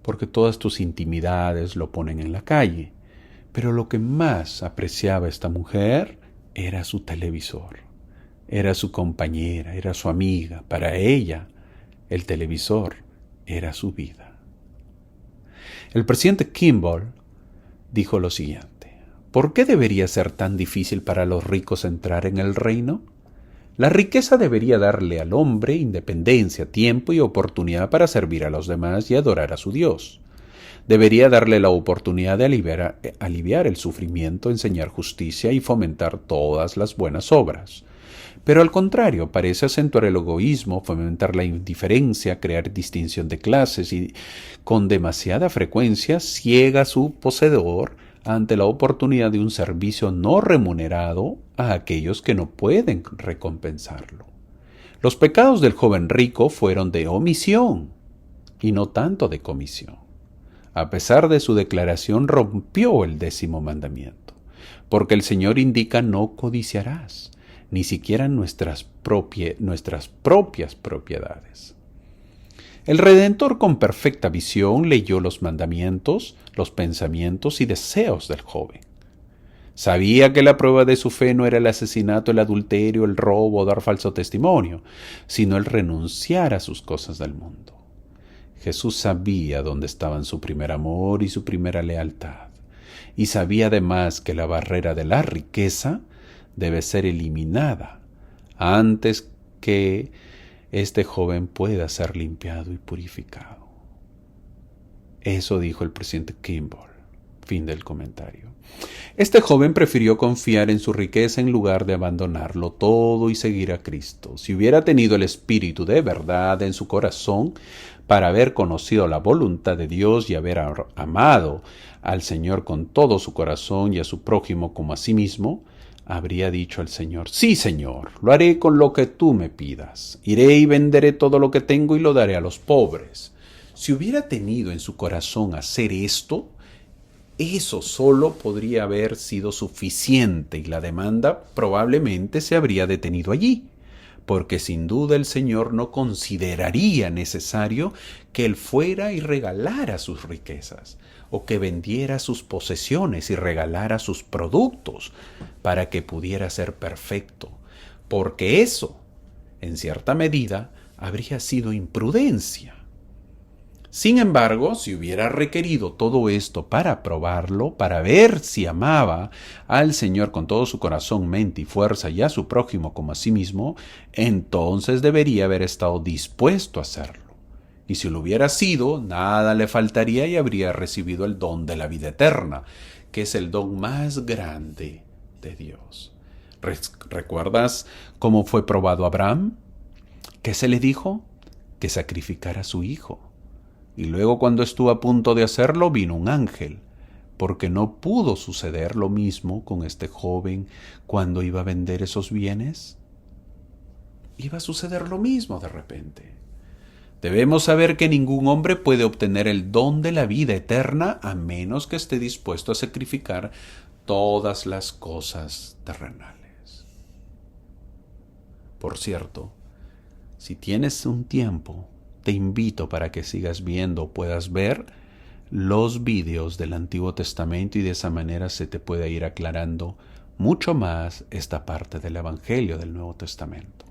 porque todas tus intimidades lo ponen en la calle, pero lo que más apreciaba esta mujer era su televisor, era su compañera, era su amiga. Para ella, el televisor era su vida. El presidente Kimball dijo lo siguiente: ¿por qué debería ser tan difícil para los ricos entrar en el reino? La riqueza debería darle al hombre independencia, tiempo y oportunidad para servir a los demás y adorar a su Dios. Debería darle la oportunidad de aliviar el sufrimiento, enseñar justicia y fomentar todas las buenas obras. Pero al contrario, parece acentuar el egoísmo, fomentar la indiferencia, crear distinción de clases y con demasiada frecuencia ciega a su poseedor ante la oportunidad de un servicio no remunerado a aquellos que no pueden recompensarlo. Los pecados del joven rico fueron de omisión y no tanto de comisión. A pesar de su declaración, rompió el 10º mandamiento, porque el Señor indica: no codiciarás, ni siquiera nuestras propias propiedades. El Redentor, con perfecta visión, leyó los mandamientos, los pensamientos y deseos del joven. Sabía que la prueba de su fe no era el asesinato, el adulterio, el robo o dar falso testimonio, sino el renunciar a sus cosas del mundo. Jesús sabía dónde estaban su primer amor y su primera lealtad, y sabía además que la barrera de la riqueza debe ser eliminada antes que este joven pueda ser limpiado y purificado. Eso dijo el presidente Kimball. Fin del comentario. Este joven prefirió confiar en su riqueza en lugar de abandonarlo todo y seguir a Cristo. Si hubiera tenido el espíritu de verdad en su corazón para haber conocido la voluntad de Dios y haber amado al Señor con todo su corazón y a su prójimo como a sí mismo, habría dicho al Señor: «Sí, Señor, lo haré con lo que tú me pidas. Iré y venderé todo lo que tengo y lo daré a los pobres». Si hubiera tenido en su corazón hacer esto, eso solo podría haber sido suficiente y la demanda probablemente se habría detenido allí, porque sin duda el Señor no consideraría necesario que él fuera y regalara sus riquezas, o que vendiera sus posesiones y regalara sus productos para que pudiera ser perfecto, porque eso, en cierta medida, habría sido imprudencia. Sin embargo, si hubiera requerido todo esto para probarlo, para ver si amaba al Señor con todo su corazón, mente y fuerza y a su prójimo como a sí mismo, entonces debería haber estado dispuesto a hacerlo. Y si lo hubiera sido, nada le faltaría y habría recibido el don de la vida eterna, que es el don más grande de Dios. ¿Recuerdas cómo fue probado Abraham? ¿Qué se le dijo? Que sacrificara a su hijo. Y luego, cuando estuvo a punto de hacerlo, vino un ángel, porque no pudo suceder lo mismo con este joven cuando iba a vender esos bienes. Iba a suceder lo mismo de repente. Debemos saber que ningún hombre puede obtener el don de la vida eterna a menos que esté dispuesto a sacrificar todas las cosas terrenales. Por cierto, si tienes un tiempo, te invito para que sigas viendo o puedas ver los vídeos del Antiguo Testamento y de esa manera se te puede ir aclarando mucho más esta parte del Evangelio del Nuevo Testamento.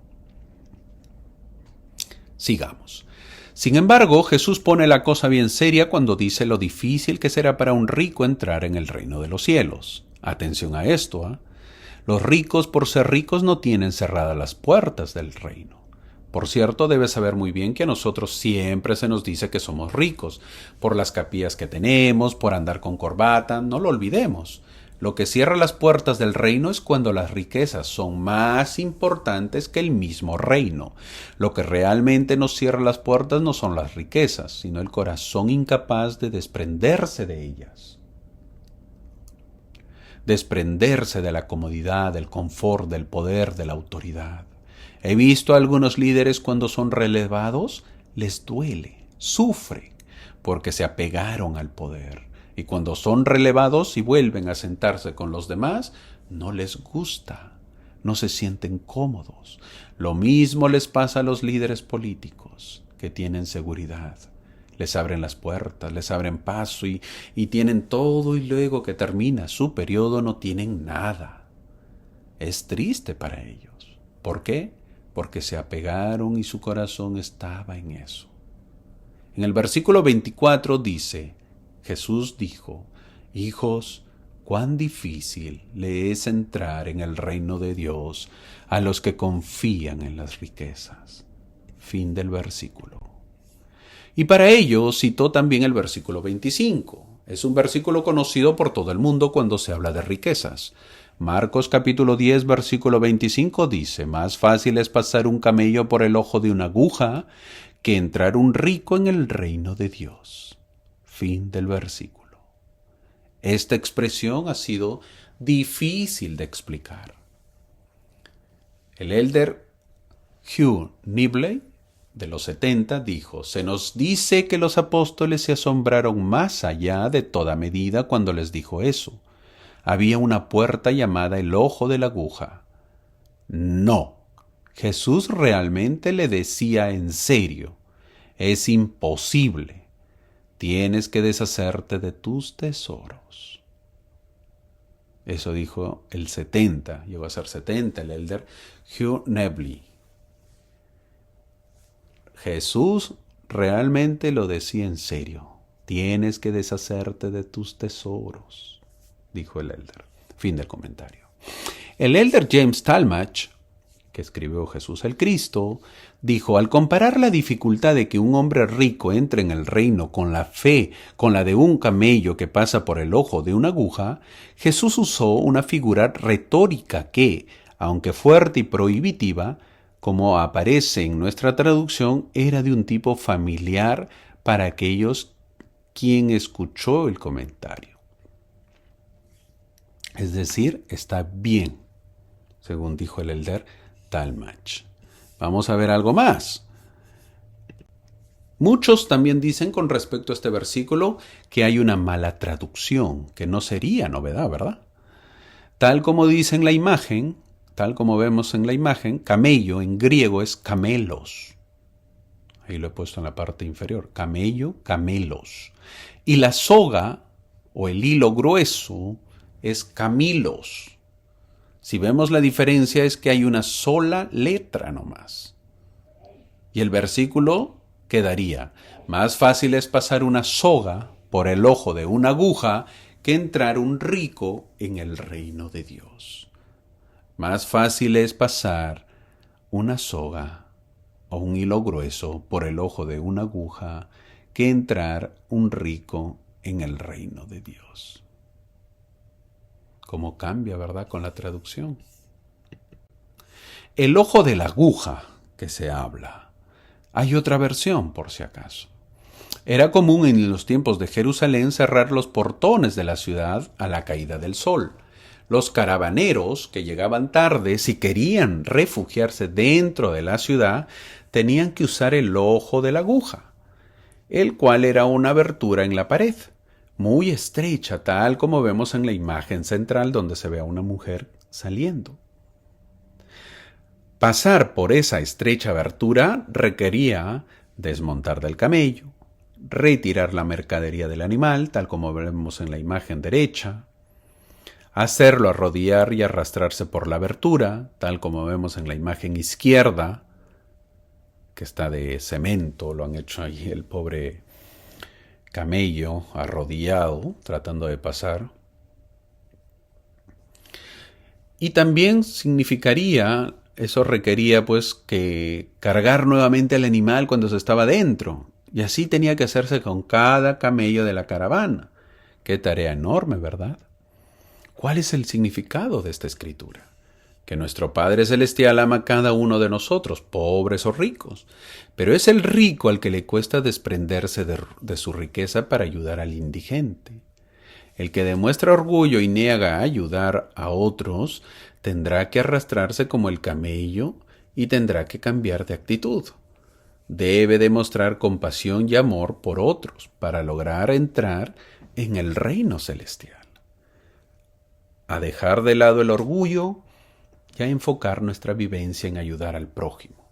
Sigamos. Sin embargo, Jesús pone la cosa bien seria cuando dice lo difícil que será para un rico entrar en el reino de los cielos. Atención a esto, ¿eh? Los ricos, por ser ricos, no tienen cerradas las puertas del reino. Por cierto, debes saber muy bien que a nosotros siempre se nos dice que somos ricos, por las capillas que tenemos, por andar con corbata, no lo olvidemos. Lo que cierra las puertas del reino es cuando las riquezas son más importantes que el mismo reino. Lo que realmente nos cierra las puertas no son las riquezas, sino el corazón incapaz de desprenderse de ellas. Desprenderse de la comodidad, del confort, del poder, de la autoridad. He visto a algunos líderes cuando son relevados, les duele, sufren, porque se apegaron al poder. Y cuando son relevados y vuelven a sentarse con los demás, no les gusta, no se sienten cómodos. Lo mismo les pasa a los líderes políticos que tienen seguridad. Les abren las puertas, les abren paso y tienen todo y luego que termina su periodo no tienen nada. Es triste para ellos. ¿Por qué? Porque se apegaron y su corazón estaba en eso. En el versículo 24 dice, Jesús dijo, hijos, cuán difícil le es entrar en el reino de Dios a los que confían en las riquezas. Fin del versículo. Y para ello citó también el versículo 25. Es un versículo conocido por todo el mundo cuando se habla de riquezas. Marcos capítulo 10, versículo 25 dice, más fácil es pasar un camello por el ojo de una aguja que entrar un rico en el reino de Dios. Fin del versículo. Esta expresión ha sido difícil de explicar. El elder Hugh Nibley, de los 70, dijo, se nos dice que los apóstoles se asombraron más allá de toda medida cuando les dijo eso. Había una puerta llamada el ojo de la aguja. No, Jesús realmente le decía en serio, es imposible. Tienes que deshacerte de tus tesoros. Eso dijo el 70, llegó a ser 70, el elder Hugh Nibley. Jesús realmente lo decía en serio. Tienes que deshacerte de tus tesoros, dijo el elder. Fin del comentario. El elder James Talmage, que escribió Jesús el Cristo, dijo, al comparar la dificultad de que un hombre rico entre en el reino con la fe, con la de un camello que pasa por el ojo de una aguja, Jesús usó una figura retórica que, aunque fuerte y prohibitiva, como aparece en nuestra traducción, era de un tipo familiar para aquellos quien escuchó el comentario. Es decir, está bien, según dijo el elder Talmage. Vamos a ver algo más. Muchos también dicen con respecto a este versículo que hay una mala traducción, que no sería novedad, ¿verdad? Tal como dice en la imagen, tal como vemos en la imagen, camello en griego es camelos. Ahí lo he puesto en la parte inferior. Camello, camelos. Y la soga o el hilo grueso es camilos. Si vemos la diferencia es que hay una sola letra nomás. Y el versículo quedaría: más fácil es pasar una soga por el ojo de una aguja que entrar un rico en el reino de Dios. Más fácil es pasar una soga o un hilo grueso por el ojo de una aguja que entrar un rico en el reino de Dios. ¿Cómo cambia, verdad, con la traducción? El ojo de la aguja que se habla. Hay otra versión, por si acaso. Era común en los tiempos de Jerusalén cerrar los portones de la ciudad a la caída del sol. Los caravaneros que llegaban tarde, si querían refugiarse dentro de la ciudad, tenían que usar el ojo de la aguja, el cual era una abertura en la pared, muy estrecha, tal como vemos en la imagen central donde se ve a una mujer saliendo. Pasar por esa estrecha abertura requería desmontar del camello, retirar la mercadería del animal, tal como vemos en la imagen derecha, hacerlo arrodillar y arrastrarse por la abertura, tal como vemos en la imagen izquierda, que está de cemento, lo han hecho ahí el pobre camello arrodillado, tratando de pasar. Y también significaría, eso requería pues que cargar nuevamente al animal cuando se estaba dentro, y así tenía que hacerse con cada camello de la caravana. Qué tarea enorme, ¿verdad? ¿Cuál es el significado de esta escritura? Que nuestro Padre Celestial ama a cada uno de nosotros, pobres o ricos, pero es el rico al que le cuesta desprenderse de su riqueza para ayudar al indigente. El que demuestra orgullo y niega a ayudar a otros tendrá que arrastrarse como el camello y tendrá que cambiar de actitud. Debe demostrar compasión y amor por otros para lograr entrar en el reino celestial. A dejar de lado el orgullo y a enfocar nuestra vivencia en ayudar al prójimo.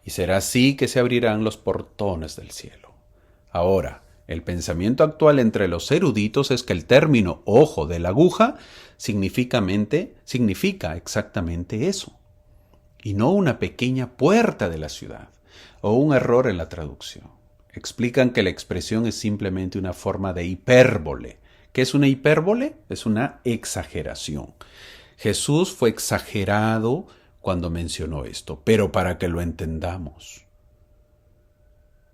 Y será así que se abrirán los portones del cielo. Ahora, el pensamiento actual entre los eruditos es que el término ojo de la aguja significa exactamente eso, y no una pequeña puerta de la ciudad, o un error en la traducción. Explican que la expresión es simplemente una forma de hipérbole. ¿Qué es una hipérbole? Es una exageración. Jesús fue exagerado cuando mencionó esto, pero para que lo entendamos,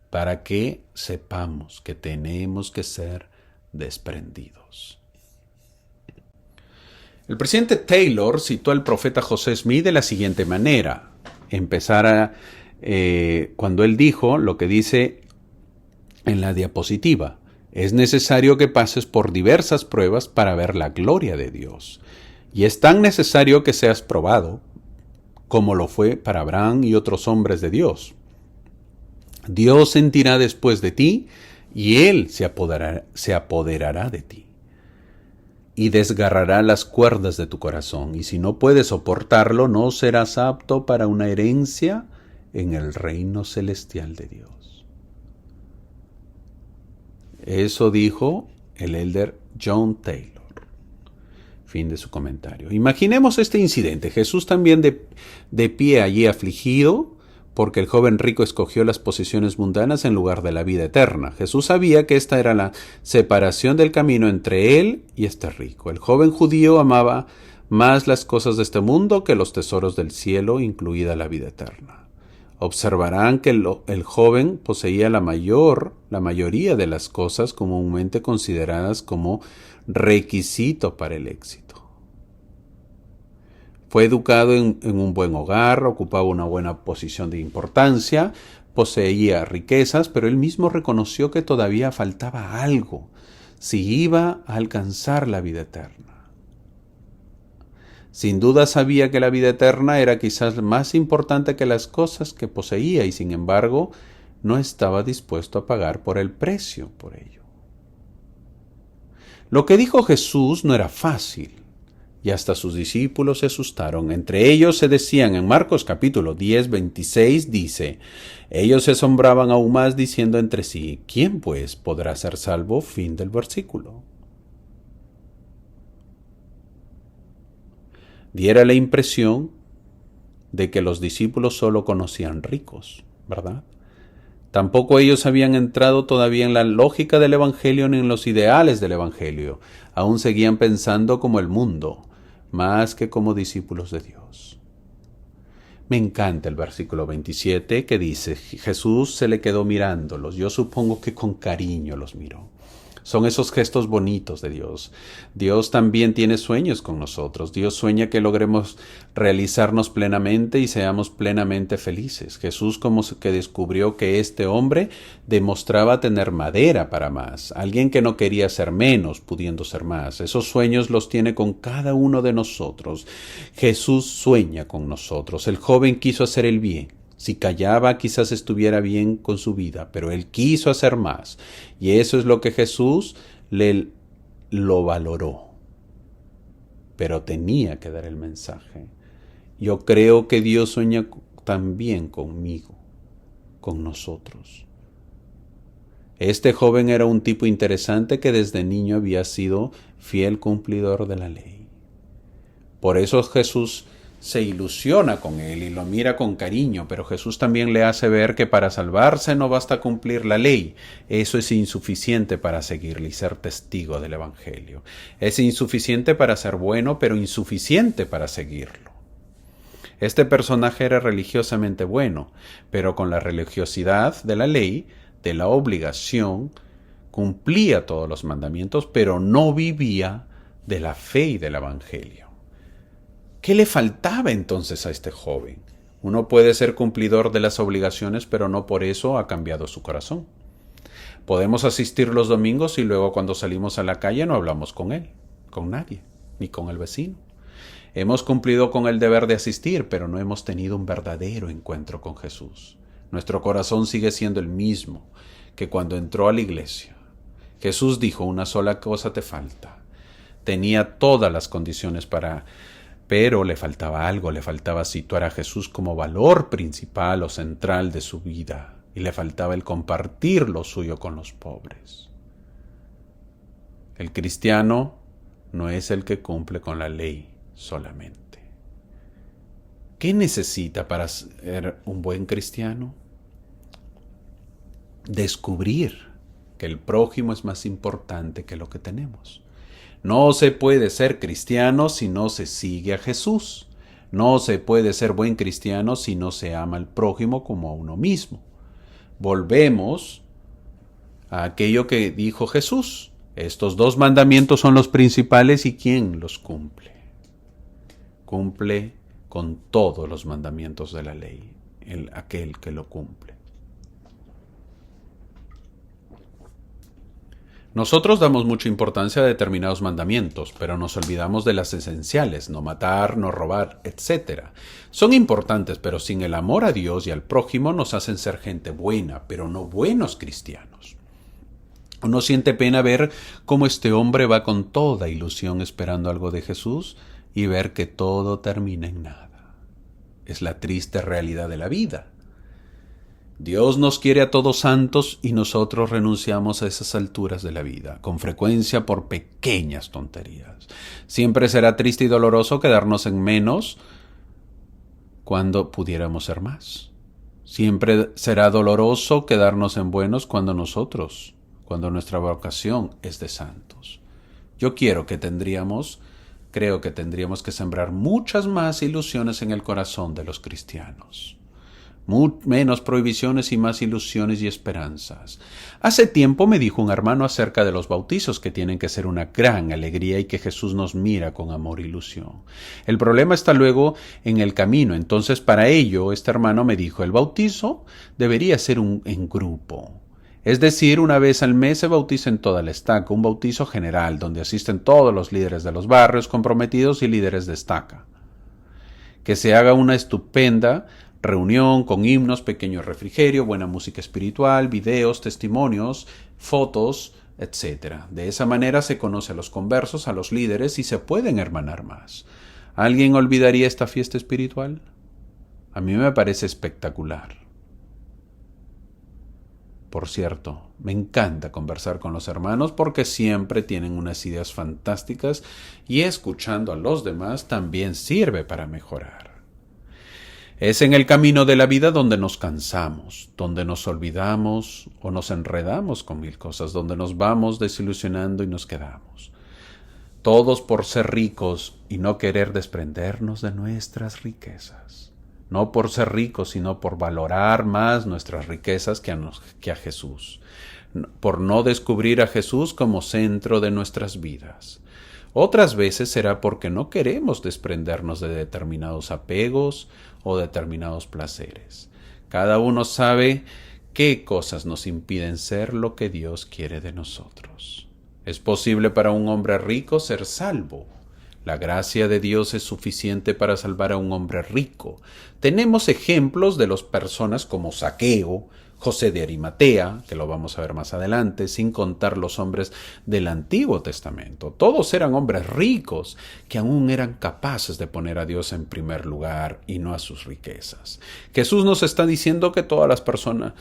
para que sepamos que tenemos que ser desprendidos. El presidente Taylor citó al profeta José Smith de la siguiente manera. Cuando él dijo lo que dice en la diapositiva: es necesario que pases por diversas pruebas para ver la gloria de Dios. Y es tan necesario que seas probado, como lo fue para Abraham y otros hombres de Dios. Dios sentirá después de ti, y Él se apoderará de ti. Y desgarrará las cuerdas de tu corazón, y si no puedes soportarlo, no serás apto para una herencia en el reino celestial de Dios. Eso dijo el elder John Taylor. Fin de su comentario. Imaginemos este incidente. Jesús también de pie allí afligido, porque el joven rico escogió las posesiones mundanas en lugar de la vida eterna. Jesús sabía que esta era la separación del camino entre él y este rico. El joven judío amaba más las cosas de este mundo que los tesoros del cielo, incluida la vida eterna. Observarán que el joven poseía la mayoría de las cosas comúnmente consideradas como requisito para el éxito. Fue educado en un buen hogar, ocupaba una buena posición de importancia, poseía riquezas, pero él mismo reconoció que todavía faltaba algo si iba a alcanzar la vida eterna. Sin duda sabía que la vida eterna era quizás más importante que las cosas que poseía, y sin embargo, no estaba dispuesto a pagar por el precio por ello. Lo que dijo Jesús no era fácil, y hasta sus discípulos se asustaron. Entre ellos se decían, en Marcos capítulo 10, 26, dice, ellos se asombraban aún más diciendo entre sí, ¿quién pues podrá ser salvo? Fin del versículo. Diera la impresión de que los discípulos solo conocían ricos, ¿verdad? Tampoco ellos habían entrado todavía en la lógica del Evangelio ni en los ideales del Evangelio. Aún seguían pensando como el mundo, más que como discípulos de Dios. Me encanta el versículo 27 que dice, Jesús se le quedó mirándolos. Yo supongo que con cariño los miró. Son esos gestos bonitos de Dios. Dios también tiene sueños con nosotros. Dios sueña que logremos realizarnos plenamente y seamos plenamente felices. Jesús como que descubrió que este hombre demostraba tener madera para más. Alguien que no quería ser menos, pudiendo ser más. Esos sueños los tiene con cada uno de nosotros. Jesús sueña con nosotros. El joven quiso hacer el bien. Si callaba, quizás estuviera bien con su vida, pero él quiso hacer más. Y eso es lo que Jesús lo valoró. Pero tenía que dar el mensaje. Yo creo que Dios sueña también conmigo, con nosotros. Este joven era un tipo interesante que desde niño había sido fiel cumplidor de la ley. Por eso Jesús se ilusiona con él y lo mira con cariño, pero Jesús también le hace ver que para salvarse no basta cumplir la ley. Eso es insuficiente para seguirle y ser testigo del Evangelio. Es insuficiente para ser bueno, pero insuficiente para seguirlo. Este personaje era religiosamente bueno, pero con la religiosidad de la ley, de la obligación, cumplía todos los mandamientos, pero no vivía de la fe y del Evangelio. ¿Qué le faltaba entonces a este joven? Uno puede ser cumplidor de las obligaciones, pero no por eso ha cambiado su corazón. Podemos asistir los domingos y luego cuando salimos a la calle no hablamos con él, con nadie, ni con el vecino. Hemos cumplido con el deber de asistir, pero no hemos tenido un verdadero encuentro con Jesús. Nuestro corazón sigue siendo el mismo que cuando entró a la iglesia. Jesús dijo, una sola cosa te falta. Tenía todas las condiciones pero le faltaba algo, le faltaba situar a Jesús como valor principal o central de su vida, y le faltaba el compartir lo suyo con los pobres. El cristiano no es el que cumple con la ley solamente. ¿Qué necesita para ser un buen cristiano? Descubrir que el prójimo es más importante que lo que tenemos. No se puede ser cristiano si no se sigue a Jesús. No se puede ser buen cristiano si no se ama al prójimo como a uno mismo. Volvemos a aquello que dijo Jesús. Estos dos mandamientos son los principales y ¿quién los cumple? Cumple con todos los mandamientos de la ley, aquel que lo cumple. Nosotros damos mucha importancia a determinados mandamientos, pero nos olvidamos de las esenciales, no matar, no robar, etc. Son importantes, pero sin el amor a Dios y al prójimo nos hacen ser gente buena, pero no buenos cristianos. Uno siente pena ver cómo este hombre va con toda ilusión esperando algo de Jesús y ver que todo termina en nada. Es la triste realidad de la vida. Dios nos quiere a todos santos y nosotros renunciamos a esas alturas de la vida, con frecuencia por pequeñas tonterías. Siempre será triste y doloroso quedarnos en menos cuando pudiéramos ser más. Siempre será doloroso quedarnos en buenos cuando nuestra vocación es de santos. Creo que tendríamos que sembrar muchas más ilusiones en el corazón de los cristianos. Menos prohibiciones y más ilusiones y esperanzas. Hace tiempo me dijo un hermano acerca de los bautizos que tienen que ser una gran alegría y que Jesús nos mira con amor e ilusión. El problema está luego en el camino. Entonces para ello este hermano me dijo, el bautizo debería ser en grupo. Es decir, una vez al mes se bautiza en toda la estaca, un bautizo general donde asisten todos los líderes de los barrios comprometidos y líderes de estaca. Que se haga una estupenda reunión con himnos, pequeño refrigerio, buena música espiritual, videos, testimonios, fotos, etc. De esa manera se conoce a los conversos, a los líderes y se pueden hermanar más. ¿Alguien olvidaría esta fiesta espiritual? A mí me parece espectacular. Por cierto, me encanta conversar con los hermanos porque siempre tienen unas ideas fantásticas y escuchando a los demás también sirve para mejorar. Es en el camino de la vida donde nos cansamos, donde nos olvidamos o nos enredamos con mil cosas, donde nos vamos desilusionando y nos quedamos. Todos por ser ricos y no querer desprendernos de nuestras riquezas. No por ser ricos, sino por valorar más nuestras riquezas que a Jesús. Por no descubrir a Jesús como centro de nuestras vidas. Otras veces será porque no queremos desprendernos de determinados apegos o determinados placeres. Cada uno sabe qué cosas nos impiden ser lo que Dios quiere de nosotros. Es posible para un hombre rico ser salvo. La gracia de Dios es suficiente para salvar a un hombre rico. Tenemos ejemplos de las personas como Zaqueo, José de Arimatea, que lo vamos a ver más adelante, sin contar los hombres del Antiguo Testamento. Todos eran hombres ricos que aún eran capaces de poner a Dios en primer lugar y no a sus riquezas. Jesús nos está diciendo que todas las personas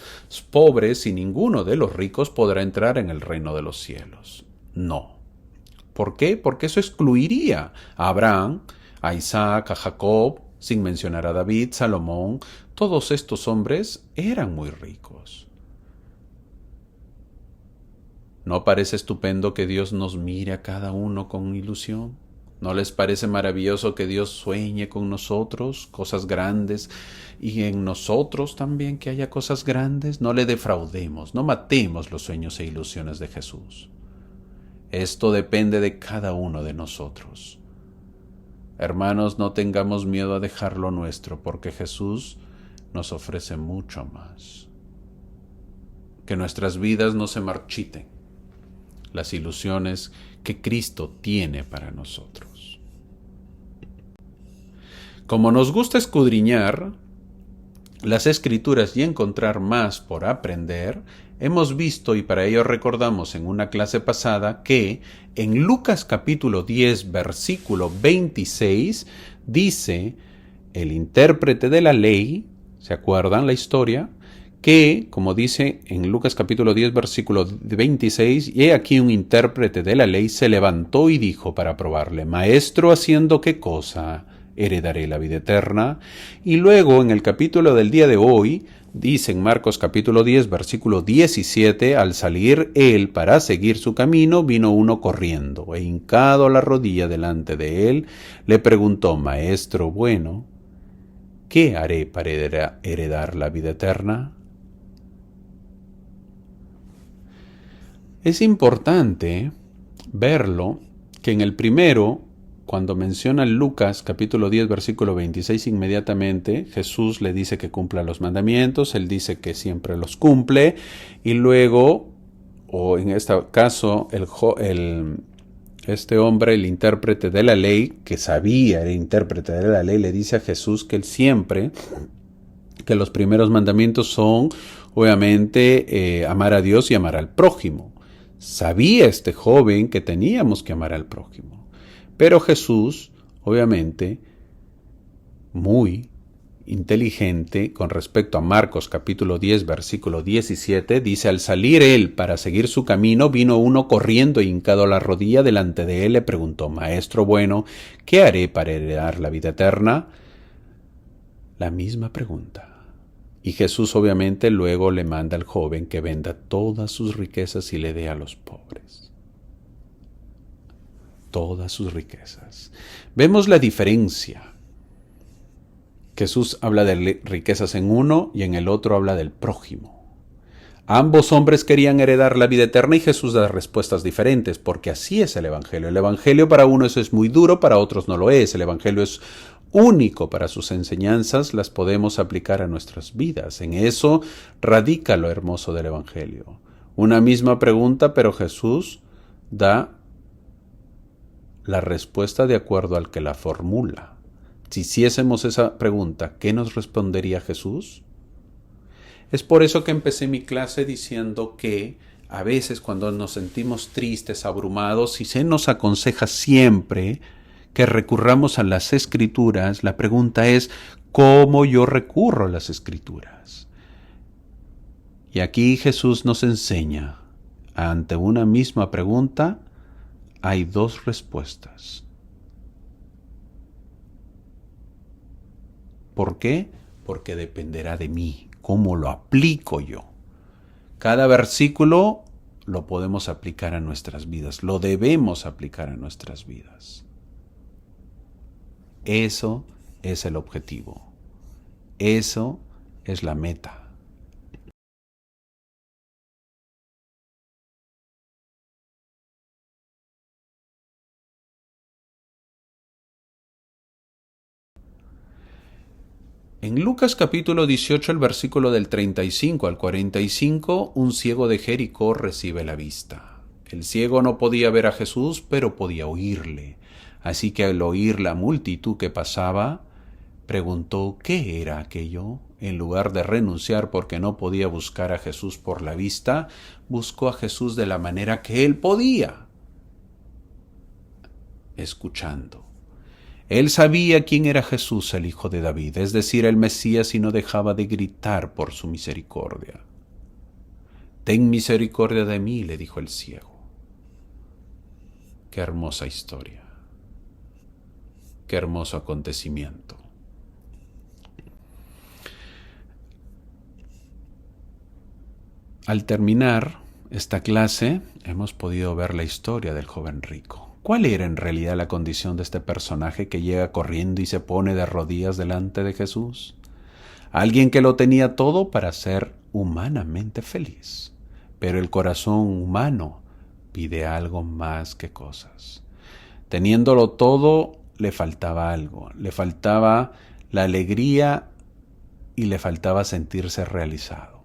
pobres y ninguno de los ricos podrá entrar en el reino de los cielos. No. ¿Por qué? Porque eso excluiría a Abraham, a Isaac, a Jacob, sin mencionar a David, Salomón. Todos estos hombres eran muy ricos. ¿No parece estupendo que Dios nos mire a cada uno con ilusión? ¿No les parece maravilloso que Dios sueñe con nosotros cosas grandes y en nosotros también que haya cosas grandes? No le defraudemos, no matemos los sueños e ilusiones de Jesús. Esto depende de cada uno de nosotros. Hermanos, no tengamos miedo a dejar lo nuestro, porque Jesús nos ofrece mucho más. Que nuestras vidas no se marchiten, las ilusiones que Cristo tiene para nosotros. Como nos gusta escudriñar las Escrituras y encontrar más por aprender, hemos visto y para ello recordamos en una clase pasada que en Lucas capítulo 10 versículo 26 dice el intérprete de la ley, ¿se acuerdan la historia? Que, como dice en Lucas capítulo 10 versículo 26, y he aquí un intérprete de la ley se levantó y dijo para probarle, Maestro, ¿haciendo qué cosa heredaré la vida eterna? Y luego en el capítulo del día de hoy, dice en Marcos capítulo 10, versículo 17, al salir él para seguir su camino, vino uno corriendo, e hincado la rodilla delante de él, le preguntó, Maestro bueno, ¿qué haré para heredar la vida eterna? Es importante verlo que en el primero, cuando menciona Lucas capítulo 10 versículo 26, inmediatamente Jesús le dice que cumpla los mandamientos, él dice que siempre los cumple, y luego, o en este caso, este hombre, el intérprete de la ley, que sabía, era intérprete de la ley, le dice a Jesús que él siempre, que los primeros mandamientos son, obviamente, amar a Dios y amar al prójimo. Sabía este joven que teníamos que amar al prójimo. Pero Jesús, obviamente, muy inteligente con respecto a Marcos capítulo 10, versículo 17, dice, al salir él para seguir su camino, vino uno corriendo e hincado la rodilla delante de él, le preguntó, Maestro bueno, ¿qué haré para heredar la vida eterna? La misma pregunta. Y Jesús obviamente luego le manda al joven que venda todas sus riquezas y le dé a los pobres. Todas sus riquezas. Vemos la diferencia. Jesús habla de riquezas en uno y en el otro habla del prójimo. Ambos hombres querían heredar la vida eterna y Jesús da respuestas diferentes, porque así es el Evangelio. El Evangelio para unos es muy duro, para otros no lo es. El Evangelio es único para sus enseñanzas, las podemos aplicar a nuestras vidas. En eso radica lo hermoso del Evangelio. Una misma pregunta, pero Jesús da la respuesta de acuerdo al que la formula. Si hiciésemos esa pregunta, ¿qué nos respondería Jesús? Es por eso que empecé mi clase diciendo que a veces cuando nos sentimos tristes, abrumados, y se nos aconseja siempre que recurramos a las Escrituras, la pregunta es, ¿cómo yo recurro a las Escrituras? Y aquí Jesús nos enseña, ante una misma pregunta, hay dos respuestas. ¿Por qué? Porque dependerá de mí, cómo lo aplico yo. Cada versículo lo podemos aplicar a nuestras vidas, lo debemos aplicar a nuestras vidas. Eso es el objetivo, eso es la meta. En Lucas capítulo 18, el versículo del 35 al 45, un ciego de Jericó recibe la vista. El ciego no podía ver a Jesús, pero podía oírle. Así que al oír la multitud que pasaba, preguntó qué era aquello. En lugar de renunciar porque no podía buscar a Jesús por la vista, buscó a Jesús de la manera que él podía, escuchando. Él sabía quién era Jesús, el Hijo de David, es decir, el Mesías, y no dejaba de gritar por su misericordia. Ten misericordia de mí, le dijo el ciego. Qué hermosa historia, qué hermoso acontecimiento. Al terminar esta clase, hemos podido ver la historia del joven rico. ¿Cuál era en realidad la condición de este personaje que llega corriendo y se pone de rodillas delante de Jesús? Alguien que lo tenía todo para ser humanamente feliz, pero el corazón humano pide algo más que cosas. Teniéndolo todo, le faltaba algo, le faltaba la alegría y le faltaba sentirse realizado.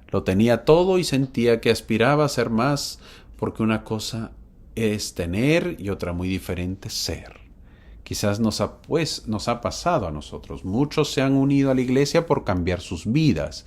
Lo tenía todo y sentía que aspiraba a ser más, porque una cosa es tener y otra muy diferente ser. Quizás nos ha pasado a nosotros. Muchos se han unido a la iglesia por cambiar sus vidas.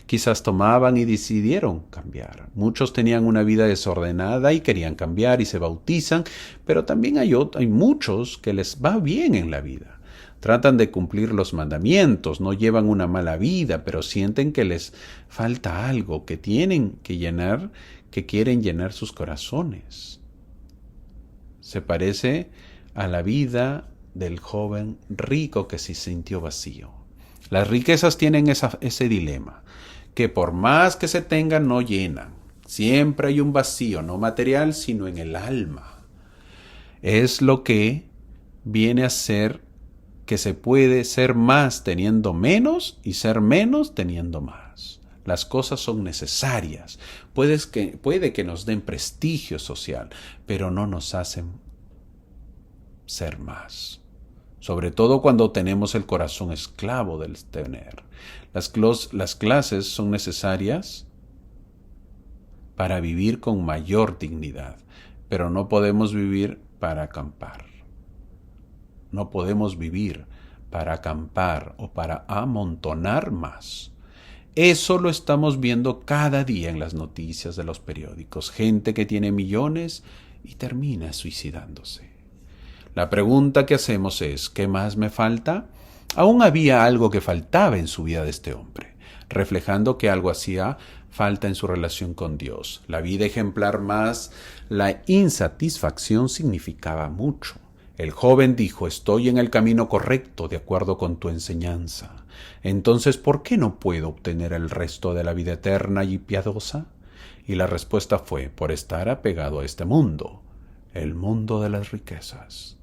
Quizás tomaban y decidieron cambiar. Muchos tenían una vida desordenada y querían cambiar y se bautizan, pero también hay muchos que les va bien en la vida. Tratan de cumplir los mandamientos, no llevan una mala vida, pero sienten que les falta algo, que tienen que llenar, que quieren llenar sus corazones. Se parece a la vida del joven rico que se sintió vacío. Las riquezas tienen ese dilema, que por más que se tengan no llenan. Siempre hay un vacío, no material, sino en el alma. Es lo que viene a ser que se puede ser más teniendo menos y ser menos teniendo más. Las cosas son necesarias. Puede que nos den prestigio social, pero no nos hacen ser más. Sobre todo cuando tenemos el corazón esclavo del tener. Las clases son necesarias para vivir con mayor dignidad, pero no podemos vivir para acampar. No podemos vivir para acampar o para amontonar más. Eso lo estamos viendo cada día en las noticias de los periódicos. Gente que tiene millones y termina suicidándose. La pregunta que hacemos es, ¿qué más me falta? Aún había algo que faltaba en su vida de este hombre, reflejando que algo hacía falta en su relación con Dios. La vida ejemplar más la insatisfacción significaba mucho. El joven dijo, estoy en el camino correcto de acuerdo con tu enseñanza. Entonces, ¿por qué no puedo obtener el resto de la vida eterna y piadosa? Y la respuesta fue, por estar apegado a este mundo, el mundo de las riquezas.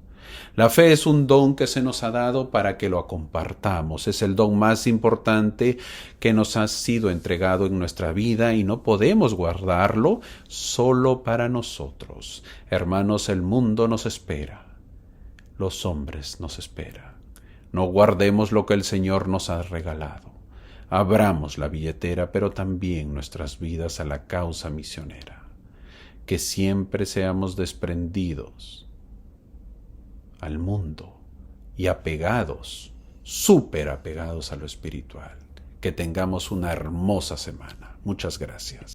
La fe es un don que se nos ha dado para que lo compartamos. Es el don más importante que nos ha sido entregado en nuestra vida y no podemos guardarlo solo para nosotros. Hermanos, el mundo nos espera. Los hombres nos esperan. No guardemos lo que el Señor nos ha regalado. Abramos la billetera, pero también nuestras vidas a la causa misionera. Que siempre seamos desprendidos al mundo, y apegados, súper apegados a lo espiritual. Que tengamos una hermosa semana. Muchas gracias.